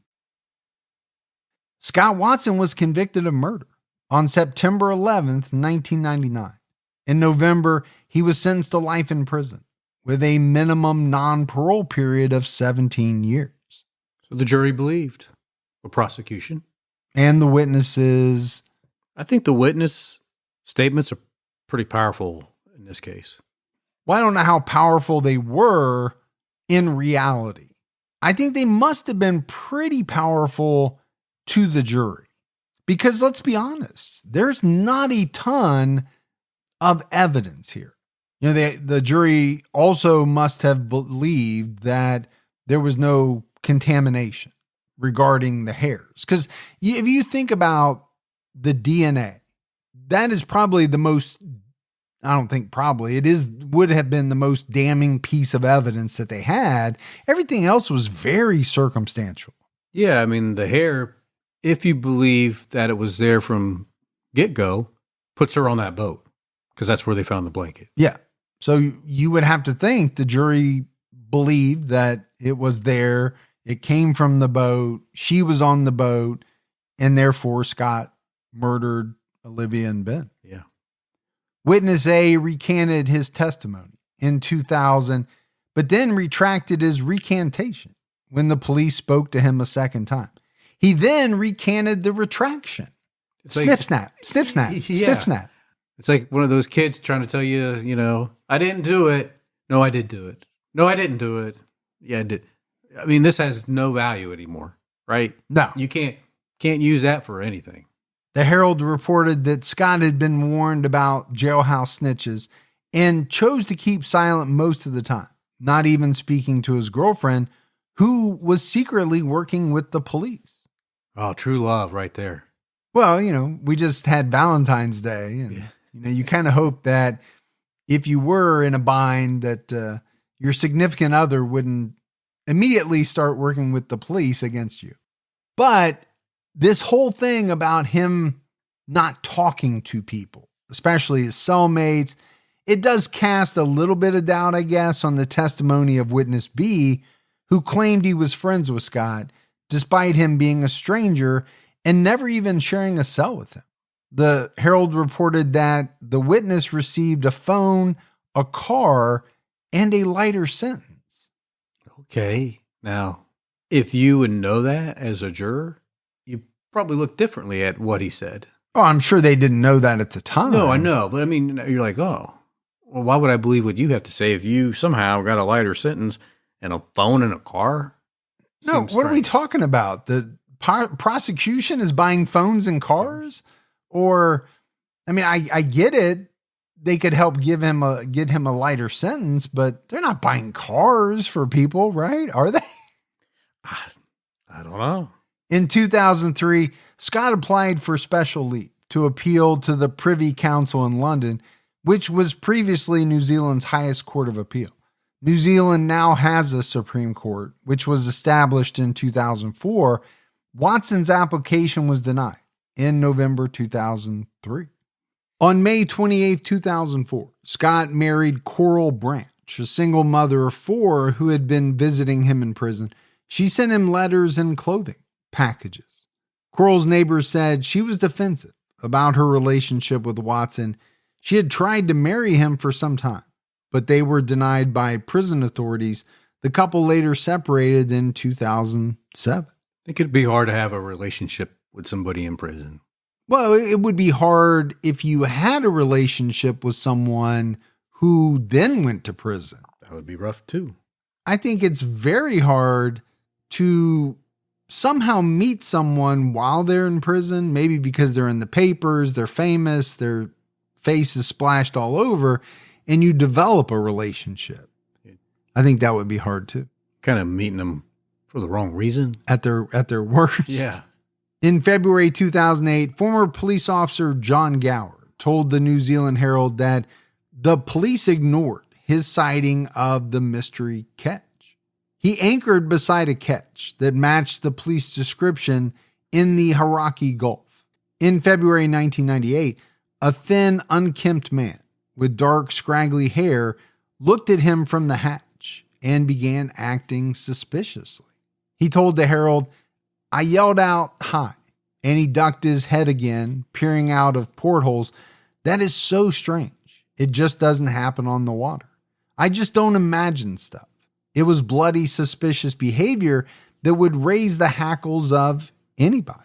Scott Watson was convicted of murder on September 11th, 1999. In November, he was sentenced to life in prison with a minimum non-parole period of 17 years. So the jury believed the prosecution. And the witnesses. I think the witness statements are pretty powerful in this case. Well, I don't know how powerful they were in reality. I think they must have been pretty powerful to the jury. Because let's be honest, there's not a ton of evidence here. The jury also must have believed that there was no contamination regarding the hairs. Because if you think about the DNA, that is probably the most, I don't think probably, would have been the most damning piece of evidence that they had. Everything else was very circumstantial. Yeah, I mean, the hair, if you believe that it was there from get-go, puts her on that boat because that's where they found the blanket. Yeah. So you would have to think the jury believed that it was there. It came from the boat. She was on the boat, and therefore Scott murdered Olivia and Ben. Yeah. Witness A recanted his testimony in 2000, but then retracted his recantation when the police spoke to him a second time. He then recanted the retraction. Snip, snap. Yeah. Snip, snap. It's like one of those kids trying to tell you, I didn't do it. No, I did do it. No, I didn't do it. Yeah, I did. I mean, this has no value anymore, right? No. You can't use that for anything. The Herald reported that Scott had been warned about jailhouse snitches and chose to keep silent most of the time, not even speaking to his girlfriend, who was secretly working with the police. Oh, true love right there. Well, we just had Valentine's Day, and you kind of hope that if you were in a bind that your significant other wouldn't immediately start working with the police against you. But this whole thing about him not talking to people, especially his cellmates, it does cast a little bit of doubt, I guess, on the testimony of witness B, who claimed he was friends with Scott, despite him being a stranger and never even sharing a cell with him. The Herald reported that the witness received a phone, a car, and a lighter sentence. Okay. Now, if you would know that as a juror, you probably look differently at what he said. Oh, I'm sure they didn't know that at the time. No, I know. But I mean, you're like, oh, well, why would I believe what you have to say if you somehow got a lighter sentence and a phone and a car? No, Seems what are we strange. talking about? The prosecution is buying phones and cars? Or, I mean, I get it. They could help get him a lighter sentence, but they're not buying cars for people, right? Are they? I don't know. In 2003, Scott applied for special leave to appeal to the Privy Council in London, which was previously New Zealand's highest court of appeal. New Zealand now has a Supreme Court, which was established in 2004. Watson's application was denied in November 2003. On May 28, 2004, Scott married Coral Branch, a single mother of 4 who had been visiting him in prison. She sent him letters and clothing packages. Coral's neighbors said she was defensive about her relationship with Watson. She had tried to marry him for some time, but they were denied by prison authorities. The couple later separated in 2007. I think it'd be hard to have a relationship with somebody in prison. Well, it would be hard if you had a relationship with someone who then went to prison. That would be rough too. I think it's very hard to somehow meet someone while they're in prison, maybe because they're in the papers, they're famous, their face is splashed all over, and you develop a relationship. I think that would be hard too. Kind of meeting them for the wrong reason. At their worst. Yeah. In February 2008, former police officer John Gower told the New Zealand Herald that the police ignored his sighting of the mystery catch. He anchored beside a ketch that matched the police description in the Hauraki Gulf. In February 1998, a thin, unkempt man with dark, scraggly hair looked at him from the hatch and began acting suspiciously. He told the Herald, "I yelled out, 'Hi,' and he ducked his head again, peering out of portholes. That is so strange. It just doesn't happen on the water. I just don't imagine stuff. It was bloody, suspicious behavior that would raise the hackles of anybody."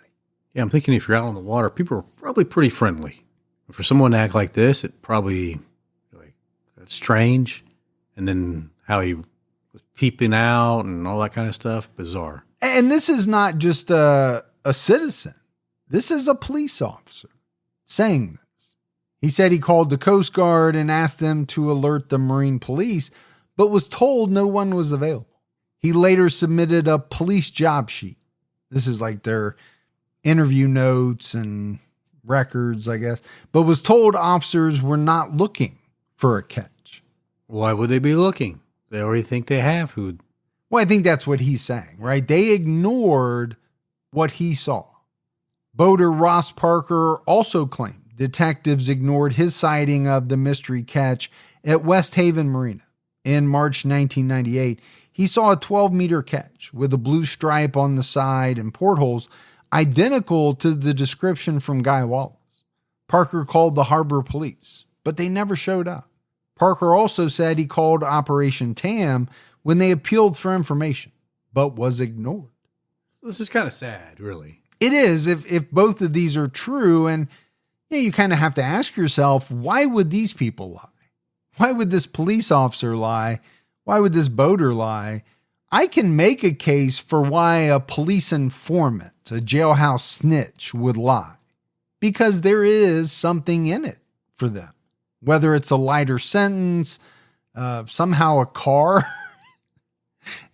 Yeah, I'm thinking if you're out on the water, people are probably pretty friendly. For someone to act like this, it probably, like, that's strange. And then how he was peeping out and all that kind of stuff, bizarre. And this is not just a citizen. This is a police officer saying this. He said he called the Coast Guard and asked them to alert the Marine Police, but was told no one was available. He later submitted a police job sheet. This is like their interview notes and records, I guess, but was told officers were not looking for a catch. Why would they be looking? They already think they have who. Well, I think that's what he's saying, right? They ignored what he saw. Boater Ross Parker also claimed detectives ignored his sighting of the mystery catch at West Haven Marina. In March 1998, he saw a 12-meter catch with a blue stripe on the side and portholes identical to the description from Guy Wallace. Parker called the harbor police, but they never showed up. Parker also said he called Operation TAM when they appealed for information, but was ignored. This is kind of sad, really. It is, if both of these are true, and you kind of have to ask yourself, why would these people lie? Why would this police officer lie? Why would this boater lie? I can make a case for why a police informant, a jailhouse snitch, would lie. Because there is something in it for them. Whether it's a lighter sentence, somehow a car.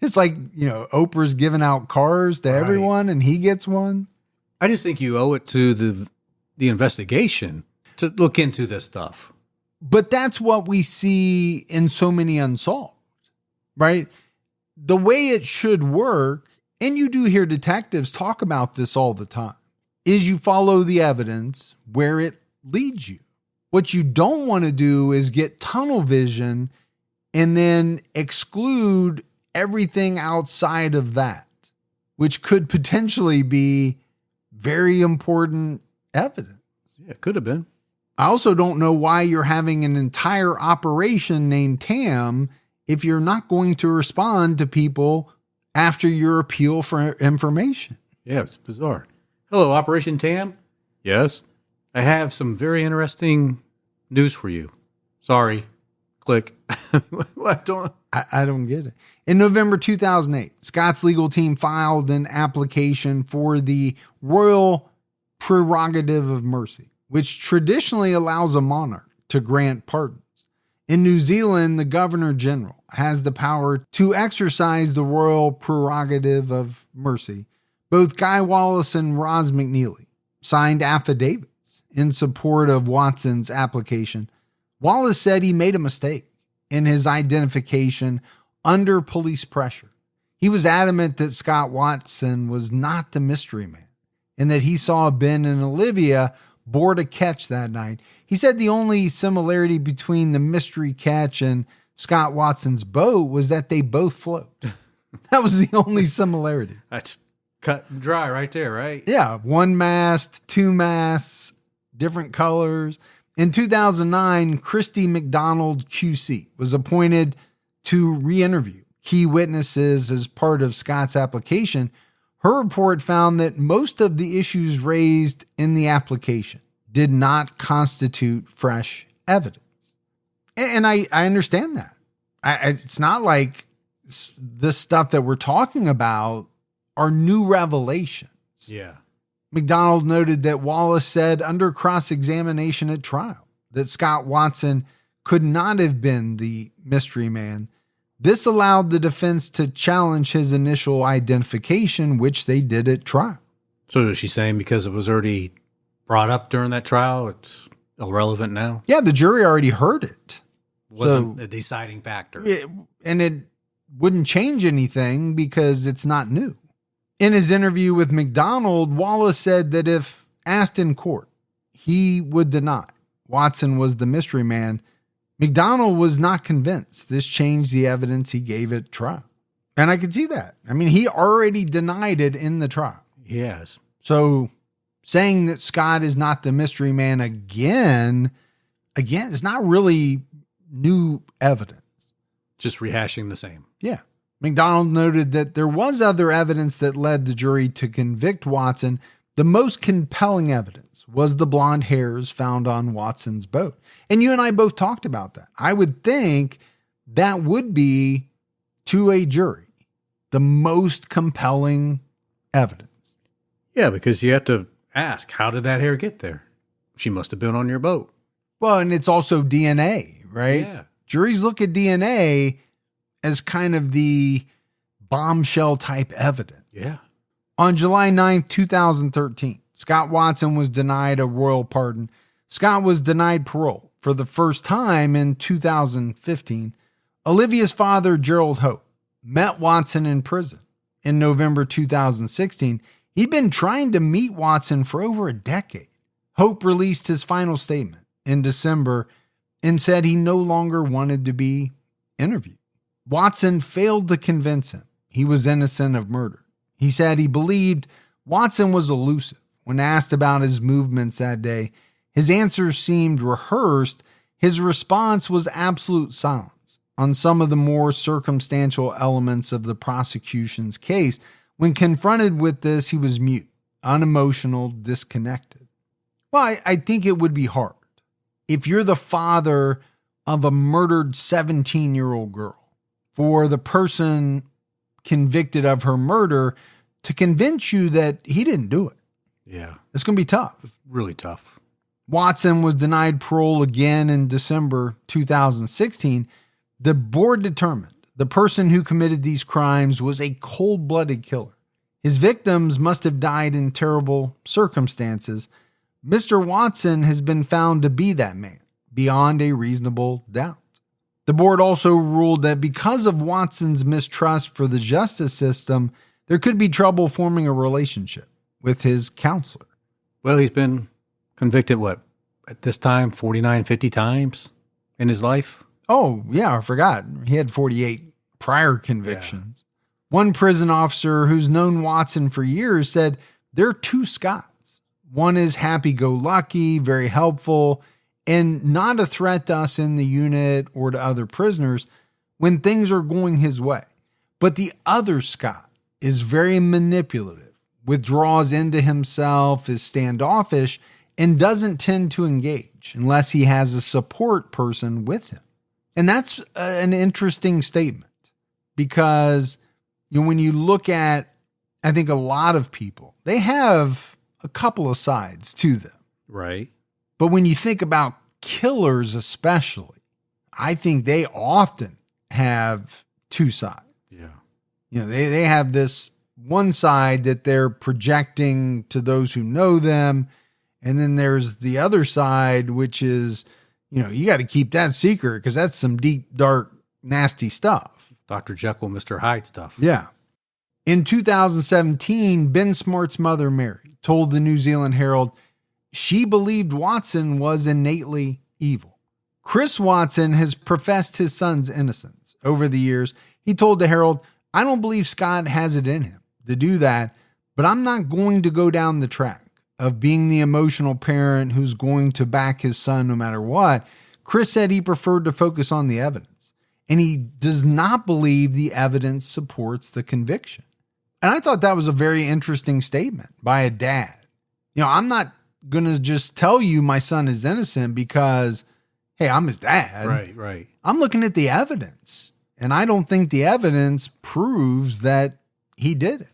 It's like, Oprah's giving out cars to everyone and he gets one. I just think you owe it to the investigation to look into this stuff. But that's what we see in so many unsolved, right? The way it should work, and you do hear detectives talk about this all the time, is you follow the evidence where it leads you. What you don't want to do is get tunnel vision and then exclude everything outside of that, which could potentially be very important evidence. Yeah, it could have been. I also don't know why you're having an entire operation named TAM if you're not going to respond to people after your appeal for information. Yeah, it's bizarre. Hello, Operation TAM? Yes. I have some very interesting news for you. Sorry. Click. I don't get it. In November 2008, Scott's legal team filed an application for the Royal Prerogative of Mercy, which traditionally allows a monarch to grant pardons. In New Zealand, the Governor General has the power to exercise the Royal Prerogative of Mercy. Both Guy Wallace and Roz McNeely signed affidavits in support of Watson's application. Wallace said he made a mistake in his identification under police pressure. He was adamant that Scott Watson was not the mystery man and that he saw Ben and Olivia board a catch that night. He said the only similarity between the mystery catch and Scott Watson's boat was that they both float. That was the only similarity. That's cut and dry right there, right? Yeah, one mast, two masts, different colors. In 2009, Christy McDonald QC was appointed to re-interview key witnesses as part of Scott's application. Her report found that most of the issues raised in the application did not constitute fresh evidence. And I understand that. It's not like the stuff that we're talking about are new revelations. Yeah. McDonald noted that Wallace said under cross-examination at trial that Scott Watson could not have been the mystery man. This allowed the defense to challenge his initial identification, which they did at trial. So is she saying because it was already brought up during that trial, it's irrelevant now? Yeah, the jury already heard it. Wasn't a deciding factor. And it wouldn't change anything because it's not new. In his interview with McDonald, Wallace said that if asked in court, he would deny Watson was the mystery man. McDonald was not convinced this changed the evidence he gave at trial. And I could see that. I mean, he already denied it in the trial. He has. So saying that Scott is not the mystery man again, it's not really new evidence. Just rehashing the same. Yeah. McDonald noted that there was other evidence that led the jury to convict Watson. The most compelling evidence was the blonde hairs found on Watson's boat. And you and I both talked about that. I would think that would be, to a jury, the most compelling evidence. Yeah, because you have to ask, how did that hair get there? She must have been on your boat. Well, and it's also DNA, right? Yeah. Juries look at DNA as kind of the bombshell type evidence. Yeah. On July 9th, 2013, Scott Watson was denied a royal pardon. Scott was denied parole for the first time in 2015. Olivia's father, Gerald Hope, met Watson in prison in November 2016. He'd been trying to meet Watson for over a decade. Hope released his final statement in December and said he no longer wanted to be interviewed. Watson failed to convince him he was innocent of murder. He said he believed Watson was elusive when asked about his movements that day. His answers seemed rehearsed. His response was absolute silence on some of the more circumstantial elements of the prosecution's case. When confronted with this, he was mute, unemotional, disconnected. Well, I think it would be hard if you're the father of a murdered 17-year-old girl, for the person convicted of her murder to convince you that he didn't do it. Yeah. It's going to be tough. Really tough. Watson was denied parole again in December 2016. The board determined the person who committed these crimes was a cold-blooded killer. His victims must have died in terrible circumstances. Mr. Watson has been found to be that man beyond a reasonable doubt. The board also ruled that because of Watson's mistrust for the justice system, there could be trouble forming a relationship with his counselor. Well, he's been convicted, at this time, 49, 50 times in his life? Oh, yeah, I forgot. He had 48 prior convictions. Yeah. One prison officer who's known Watson for years said there are two Scotts. One is happy-go-lucky, very helpful, and not a threat to us in the unit or to other prisoners when things are going his way. But the other Scott is very manipulative, withdraws into himself, is standoffish, and doesn't tend to engage unless he has a support person with him. And that's an interesting statement because when you look at, I think a lot of people, they have a couple of sides to them. Right. But when you think about killers especially, I think they often have two sides. Yeah. They have this one side that they're projecting to those who know them. And then there's the other side, which is, you got to keep that secret because that's some deep, dark, nasty stuff. Dr. Jekyll, Mr. Hyde stuff. Yeah. In 2017, Ben Smart's mother, Mary, told the New Zealand Herald she believed Watson was innately evil. Chris Watson has professed his son's innocence over the years. He told the Herald, "I don't believe Scott has it in him to do that, but I'm not going to go down the track of being the emotional parent who's going to back his son no matter what." Chris said he preferred to focus on the evidence, and he does not believe the evidence supports the conviction. And I thought that was a very interesting statement by a dad. I'm not going to just tell you my son is innocent because, hey, I'm his dad. Right. I'm looking at the evidence, and I don't think the evidence proves that he did it.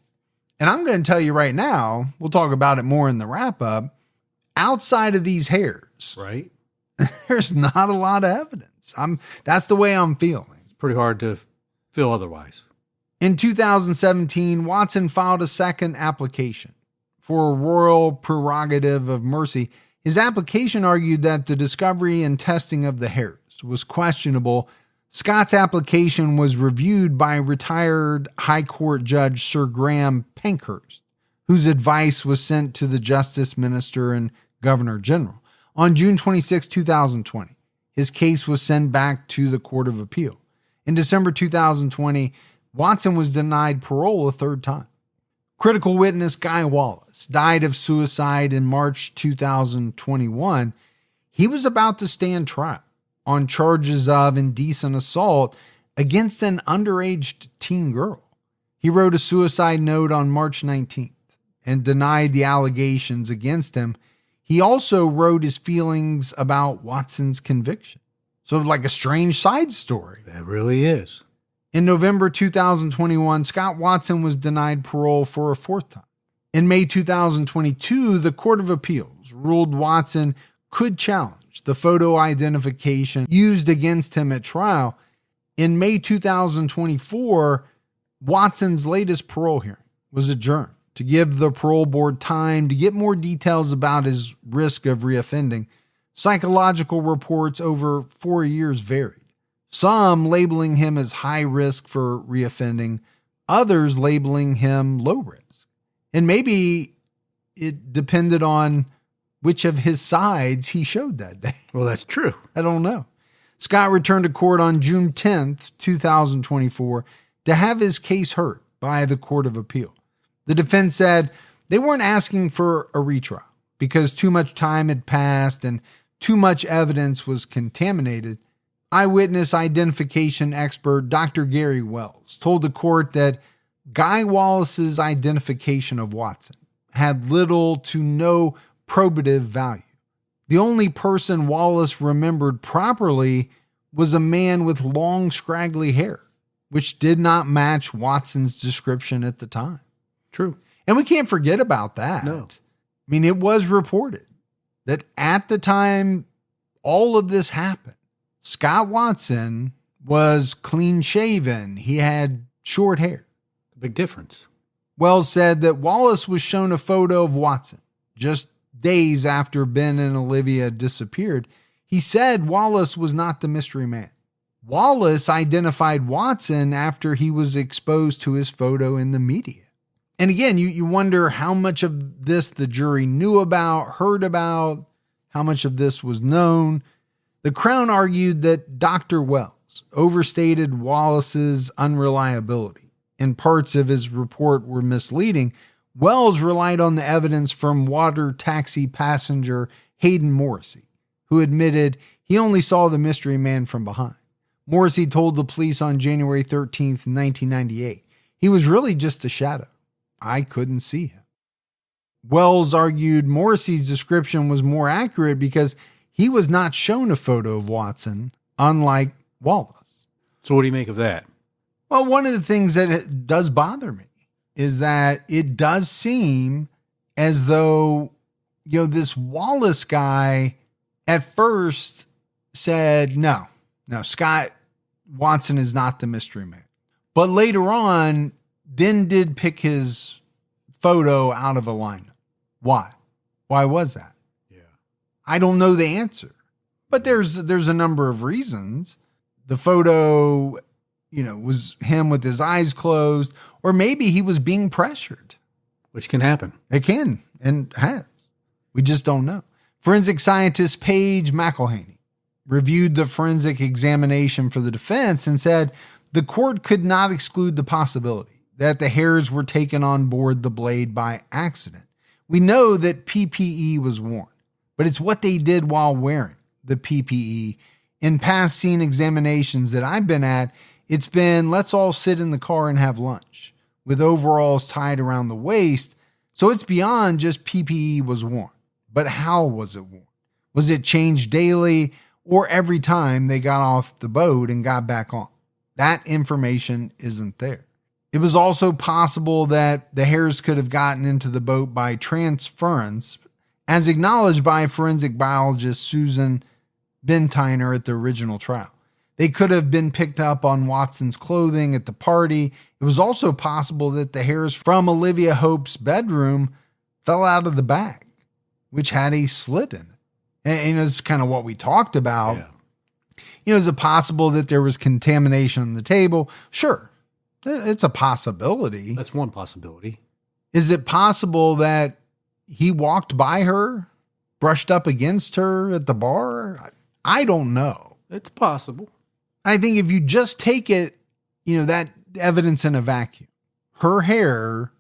And I'm going to tell you right now, we'll talk about it more in the wrap up. Outside of these hairs, Right? there's not a lot of evidence. That's the way I'm feeling. It's pretty hard to feel otherwise. In 2017, Watson filed a second application for a royal prerogative of mercy. His application argued that the discovery and testing of the hairs was questionable. Scott's application was reviewed by retired High Court Judge Sir Graham Pankhurst, whose advice was sent to the Justice Minister and Governor General. On June 26, 2020, his case was sent back to the Court of Appeal. In December 2020, Watson was denied parole a third time. Critical witness Guy Wallace died of suicide in March 2021. He was about to stand trial on charges of indecent assault against an underage teen girl. He wrote a suicide note on March 19th and denied the allegations against him. He also wrote his feelings about Watson's conviction. So like a strange side story. That really is. In November 2021, Scott Watson was denied parole for a fourth time. In May 2022, the Court of Appeals ruled Watson could challenge the photo identification used against him at trial. In May 2024, Watson's latest parole hearing was adjourned to give the parole board time to get more details about his risk of reoffending. Psychological reports over 4 years varied. Some labeling him as high risk for reoffending, others labeling him low risk. And maybe it depended on which of his sides he showed that day. Well, that's true. I don't know. Scott returned to court on June 10th, 2024, to have his case heard by the Court of Appeal. The defense said they weren't asking for a retrial because too much time had passed and too much evidence was contaminated. Eyewitness identification expert Dr. Gary Wells told the court that Guy Wallace's identification of Watson had little to no probative value. The only person Wallace remembered properly was a man with long, scraggly hair, which did not match Watson's description at the time. True. And we can't forget about that. No. I mean, it was reported that at the time all of this happened, Scott Watson was clean shaven. He had short hair. Big difference. Wells said that Wallace was shown a photo of Watson just days after Ben and Olivia disappeared. He said Wallace was not the mystery man. Wallace identified Watson after he was exposed to his photo in the media. And again, you wonder how much of this the jury knew about, heard about, how much of this was known. The Crown argued that Dr. Wells overstated Wallace's unreliability, and parts of his report were misleading. Wells relied on the evidence from water taxi passenger Hayden Morrissey, who admitted he only saw the mystery man from behind. Morrissey told the police on January 13th, 1998, he was really just a shadow. I couldn't see him. Wells argued Morrissey's description was more accurate because he was not shown a photo of Watson, unlike Wallace. So what do you make of that? Well, one of the things that does bother me is that it does seem as though, this Wallace guy at first said, no, Scott Watson is not the mystery man. But later on, then did pick his photo out of alignment. Why? Why was that? I don't know the answer, but there's a number of reasons. The photo, was him with his eyes closed, or maybe he was being pressured. Which can happen. It can and has. We just don't know. Forensic scientist Paige McElhaney reviewed the forensic examination for the defense and said the court could not exclude the possibility that the hairs were taken on board the blade by accident. We know that PPE was worn, but it's what they did while wearing the PPE. In past scene examinations that I've been at, it's been, let's all sit in the car and have lunch with overalls tied around the waist. So it's beyond just PPE was worn. But how was it worn? Was it changed daily or every time they got off the boat and got back on? That information isn't there. It was also possible that the hairs could have gotten into the boat by transference, as acknowledged by forensic biologist Susan Ventiner at the original trial. They could have been picked up on Watson's clothing at the party. It was also possible that the hairs from Olivia Hope's bedroom fell out of the bag, which had a slit in it. And it's kind of what we talked about. Yeah. Is it possible that there was contamination on the table? Sure. It's a possibility. That's one possibility. Is it possible that he walked by her, brushed up against her at the bar? I don't know. It's possible. I think if you just take it, that evidence in a vacuum, her hair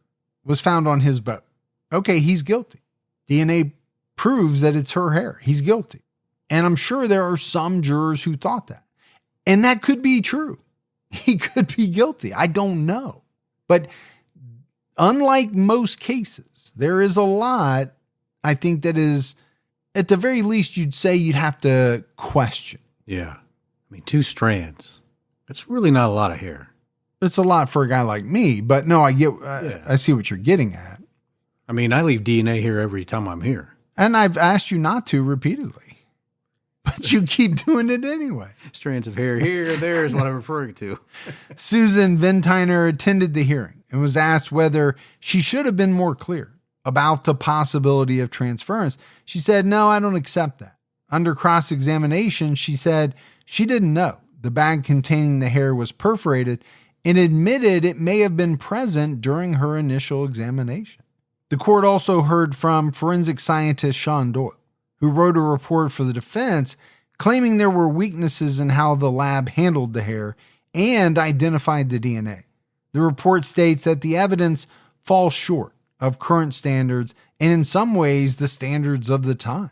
was found on his boat. Okay, he's guilty. DNA proves that it's her hair. He's guilty. And I'm sure there are some jurors who thought that. And that could be true. He could be guilty. I don't know. But unlike most cases, there is a lot, I think, that is, at the very least, you'd say you'd have to question. Yeah. 2 strands. That's really not a lot of hair. It's a lot for a guy like me, but no, I get, I see what you're getting at. I leave DNA here every time I'm here. And I've asked you not to repeatedly, but you keep doing it anyway. Strands of hair here, there is what I'm referring to. Susan Ventiner attended the hearing and was asked whether she should have been more clear about the possibility of transference. She said, no, I don't accept that. Under cross-examination, she said she didn't know the bag containing the hair was perforated and admitted it may have been present during her initial examination. The court also heard from forensic scientist Sean Doyle, who wrote a report for the defense claiming there were weaknesses in how the lab handled the hair and identified the DNA. The report states that the evidence falls short of current standards and in some ways the standards of the time.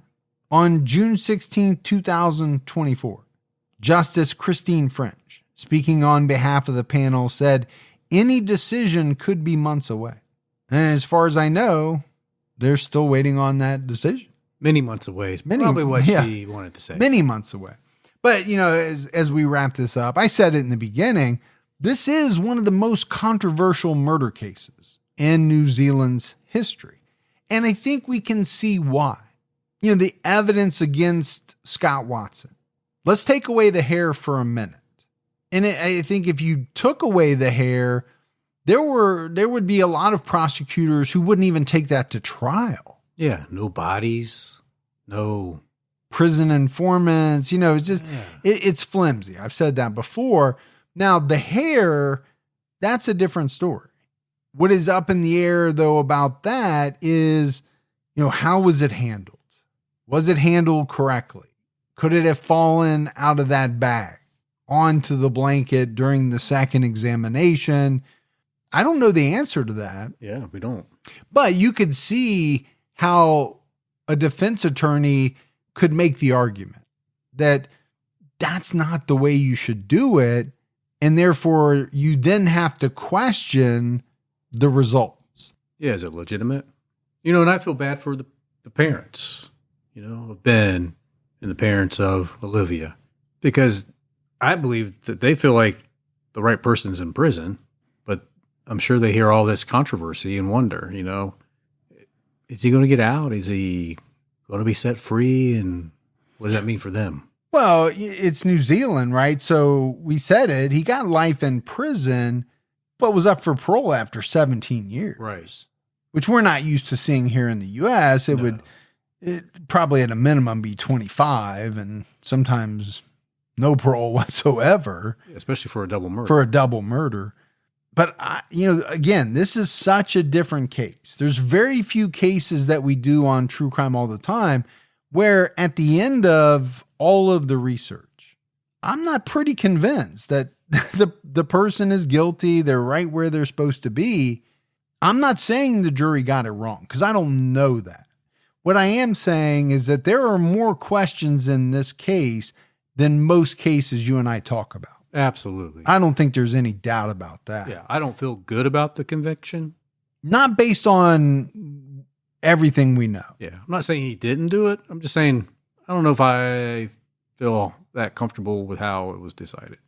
On June 16, 2024, Justice Christine French, speaking on behalf of the panel, said any decision could be months away. And as far as I know, they're still waiting on that decision. Many months away is probably what she wanted to say. Many months away. But, as we wrap this up, I said it in the beginning, this is one of the most controversial murder cases in New Zealand's history. And I think we can see why. The evidence against Scott Watson. Let's take away the hair for a minute. And I think if you took away the hair, there would be a lot of prosecutors who wouldn't even take that to trial. Yeah, no bodies, no prison informants. It's just, it's flimsy. I've said that before. Now, the hair, that's a different story. What is up in the air, though, about that is, how was it handled? Was it handled correctly? Could it have fallen out of that bag onto the blanket during the second examination? I don't know the answer to that. Yeah, we don't. But you could see how a defense attorney could make the argument that that's not the way you should do it. And therefore, you then have to question the results. Yeah, is it legitimate? And I feel bad for the parents, of Ben and the parents of Olivia, because I believe that they feel like the right person's in prison, but I'm sure they hear all this controversy and wonder, is he going to get out? Is he going to be set free? And what does that mean for them? Well, it's New Zealand, right? So we said it. He got life in prison, but was up for parole after 17 years. Right. Which we're not used to seeing here in the U.S. It would probably at a minimum be 25 and sometimes no parole whatsoever. Especially for a double murder. But, again, this is such a different case. There's very few cases that we do on True Crime All the Time where at the end of all of the research, I'm not pretty convinced that the person is guilty. They're right where they're supposed to be. I'm not saying the jury got it wrong because I don't know that. What I am saying is that there are more questions in this case than most cases you and I talk about. Absolutely. I don't think there's any doubt about that. Yeah, I don't feel good about the conviction. Not based on everything we know. Yeah, I'm not saying he didn't do it. I'm just saying I don't know if I feel that comfortable with how it was decided.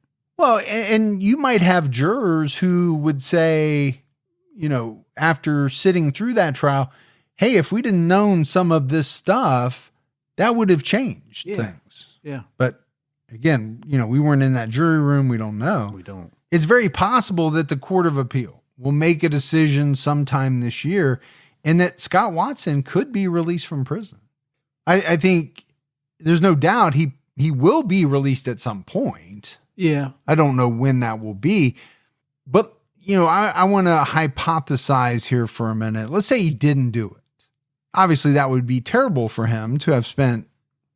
Well, and you might have jurors who would say, after sitting through that trial, hey, if we'd have known some of this stuff, that would have changed things. Yeah. But again, we weren't in that jury room. We don't know. We don't. It's very possible that the Court of Appeal will make a decision sometime this year and that Scott Watson could be released from prison. I think there's no doubt he will be released at some point. Yeah. I don't know when that will be, but I want to hypothesize here for a minute. Let's say he didn't do it. Obviously that would be terrible for him to have spent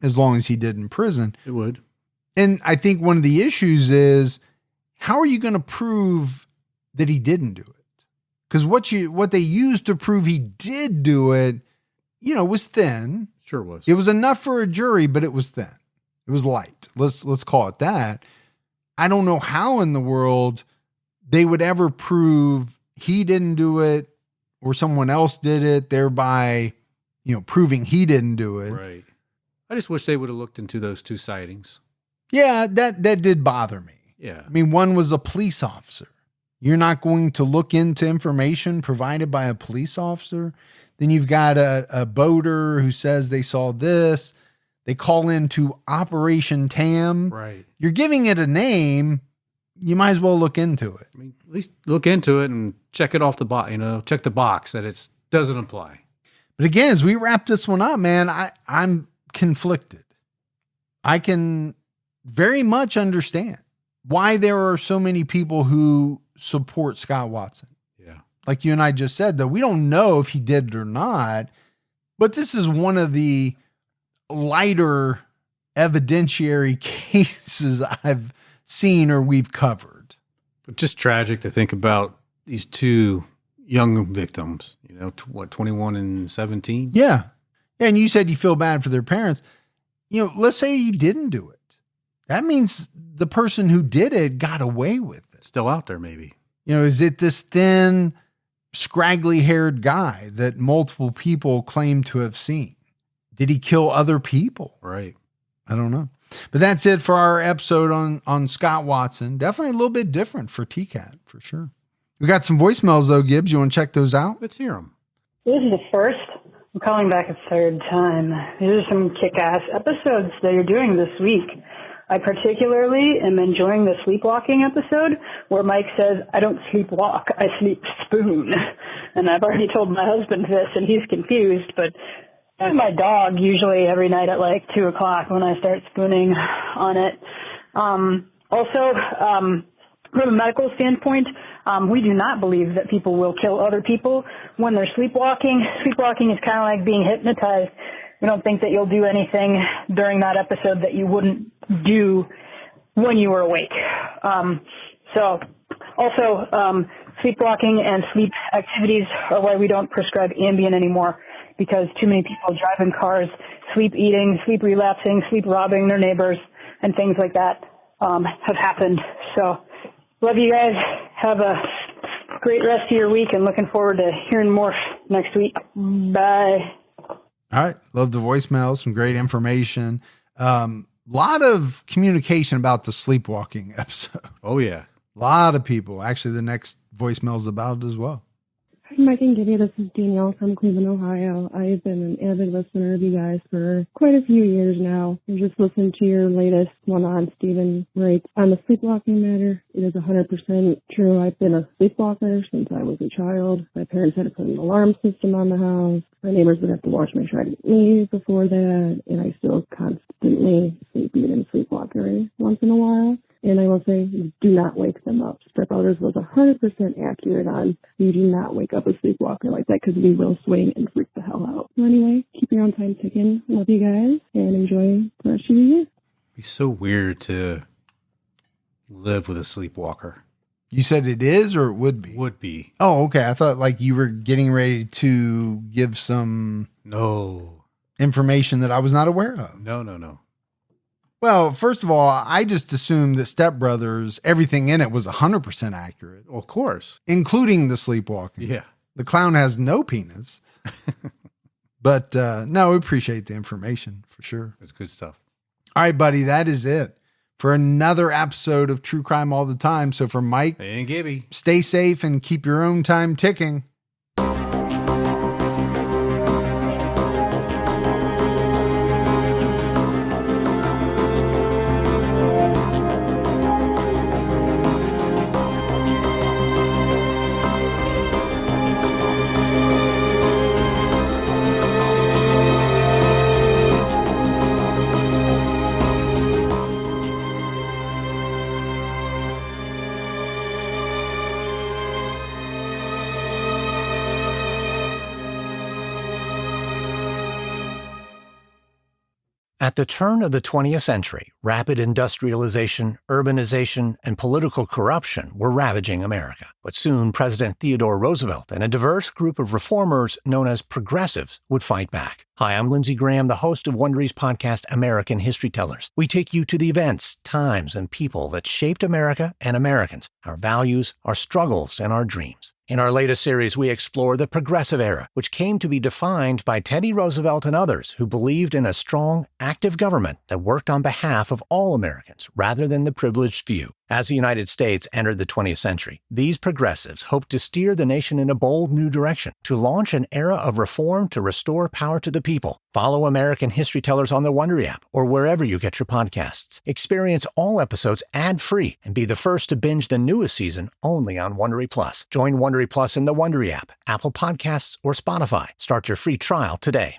as long as he did in prison. It would. And I think one of the issues is, how are you going to prove that he didn't do it? Because what they used to prove he did do it, was thin. Sure was. It was enough for a jury, but it was thin. It was light. Let's call it that. I don't know how in the world they would ever prove he didn't do it or someone else did it, thereby, proving he didn't do it. Right. I just wish they would have looked into those 2 sightings. Yeah, that did bother me. Yeah. I mean, one was a police officer. You're not going to look into information provided by a police officer. Then you've got a boater who says they saw this. They call into Operation Tam. Right. You're giving it a name. You might as well look into it. I mean, at least look into it and check it off the box, check the box that it doesn't apply. But again, as we wrap this one up, man, I'm conflicted. I can very much understand why there are so many people who support Scott Watson. Yeah. Like you and I just said, though, we don't know if he did it or not, but this is one of the lighter evidentiary cases I've seen or we've covered. But just tragic to think about these 2 young victims, 21 and 17? Yeah. And you said you feel bad for their parents. Let's say he didn't do it. That means the person who did it got away with it. Still out there, maybe. Is it this thin, scraggly haired guy that multiple people claim to have seen? Did he kill other people? Right. I don't know. But that's it for our episode on Scott Watson. Definitely a little bit different for TCAT, for sure. We got some voicemails, though, Gibbs. You want to check those out? Let's hear them. This is the first. I'm calling back a 3rd time. These are some kick-ass episodes that you're doing this week. I particularly am enjoying the sleepwalking episode where Mike says, I don't sleepwalk, I sleep spoon. And I've already told my husband this, and he's confused, but my dog usually every night at like 2 o'clock when I start spooning on it. Also, from a medical standpoint, we do not believe that people will kill other people when they're sleepwalking. Sleepwalking is kind of like being hypnotized. We don't think that you'll do anything during that episode that you wouldn't do when you were awake. Sleepwalking and sleep activities are why we don't prescribe Ambien anymore, because too many people driving cars, sleep eating, sleep relapsing, sleep robbing their neighbors, and things like that have happened. So love you guys. Have a great rest of your week and looking forward to hearing more next week. Bye. All right. Love the voicemails. Some great information. Lot of communication about the sleepwalking episode. Oh, yeah. A lot of people. Actually, the next voicemail is about it as well. Hi, Mike and Gibby. This is Danielle from Cleveland, Ohio. I've been an avid listener of you guys for quite a few years now. I just listened to your latest one on Stephen Wright on the sleepwalking matter. It is 100% true. I've been a sleepwalker since I was a child. My parents had to put an alarm system on the house. My neighbors would have to watch me try to leave before that, and I still constantly sleep eat and sleepwalk every once in a while. And I will say, do not wake them up. Step Outers was 100% accurate on you do not wake up a sleepwalker like that, because we will swing and freak the hell out. So anyway, keep your own time ticking. Love you guys and enjoy the rest of your year. It'd be so weird to live with a sleepwalker. You said it is or it would be? Would be. Oh, okay. I thought like you were getting ready to give some information that I was not aware of. No. Well, first of all, I just assumed that Step Brothers, everything in it was 100% accurate. Well, of course. Including the sleepwalking. Yeah. The clown has no penis. But no, we appreciate the information for sure. It's good stuff. All right, buddy, that is it for another episode of True Crime All the Time. So for Mike and Gibby, stay safe and keep your own time ticking. At the turn of the 20th century, rapid industrialization, urbanization, and political corruption were ravaging America. But soon, President Theodore Roosevelt and a diverse group of reformers known as progressives would fight back. Hi, I'm Lindsey Graham, the host of Wondery's podcast, American History Tellers. We take you to the events, times, and people that shaped America and Americans, our values, our struggles, and our dreams. In our latest series, we explore the Progressive Era, which came to be defined by Teddy Roosevelt and others who believed in a strong, active government that worked on behalf of all Americans rather than the privileged few. As the United States entered the 20th century, these progressives hoped to steer the nation in a bold new direction, to launch an era of reform to restore power to the people. Follow American History Tellers on the Wondery app or wherever you get your podcasts. Experience all episodes ad-free and be the first to binge the newest season only on Wondery Plus. Join Wondery Plus in the Wondery app, Apple Podcasts, or Spotify. Start your free trial today.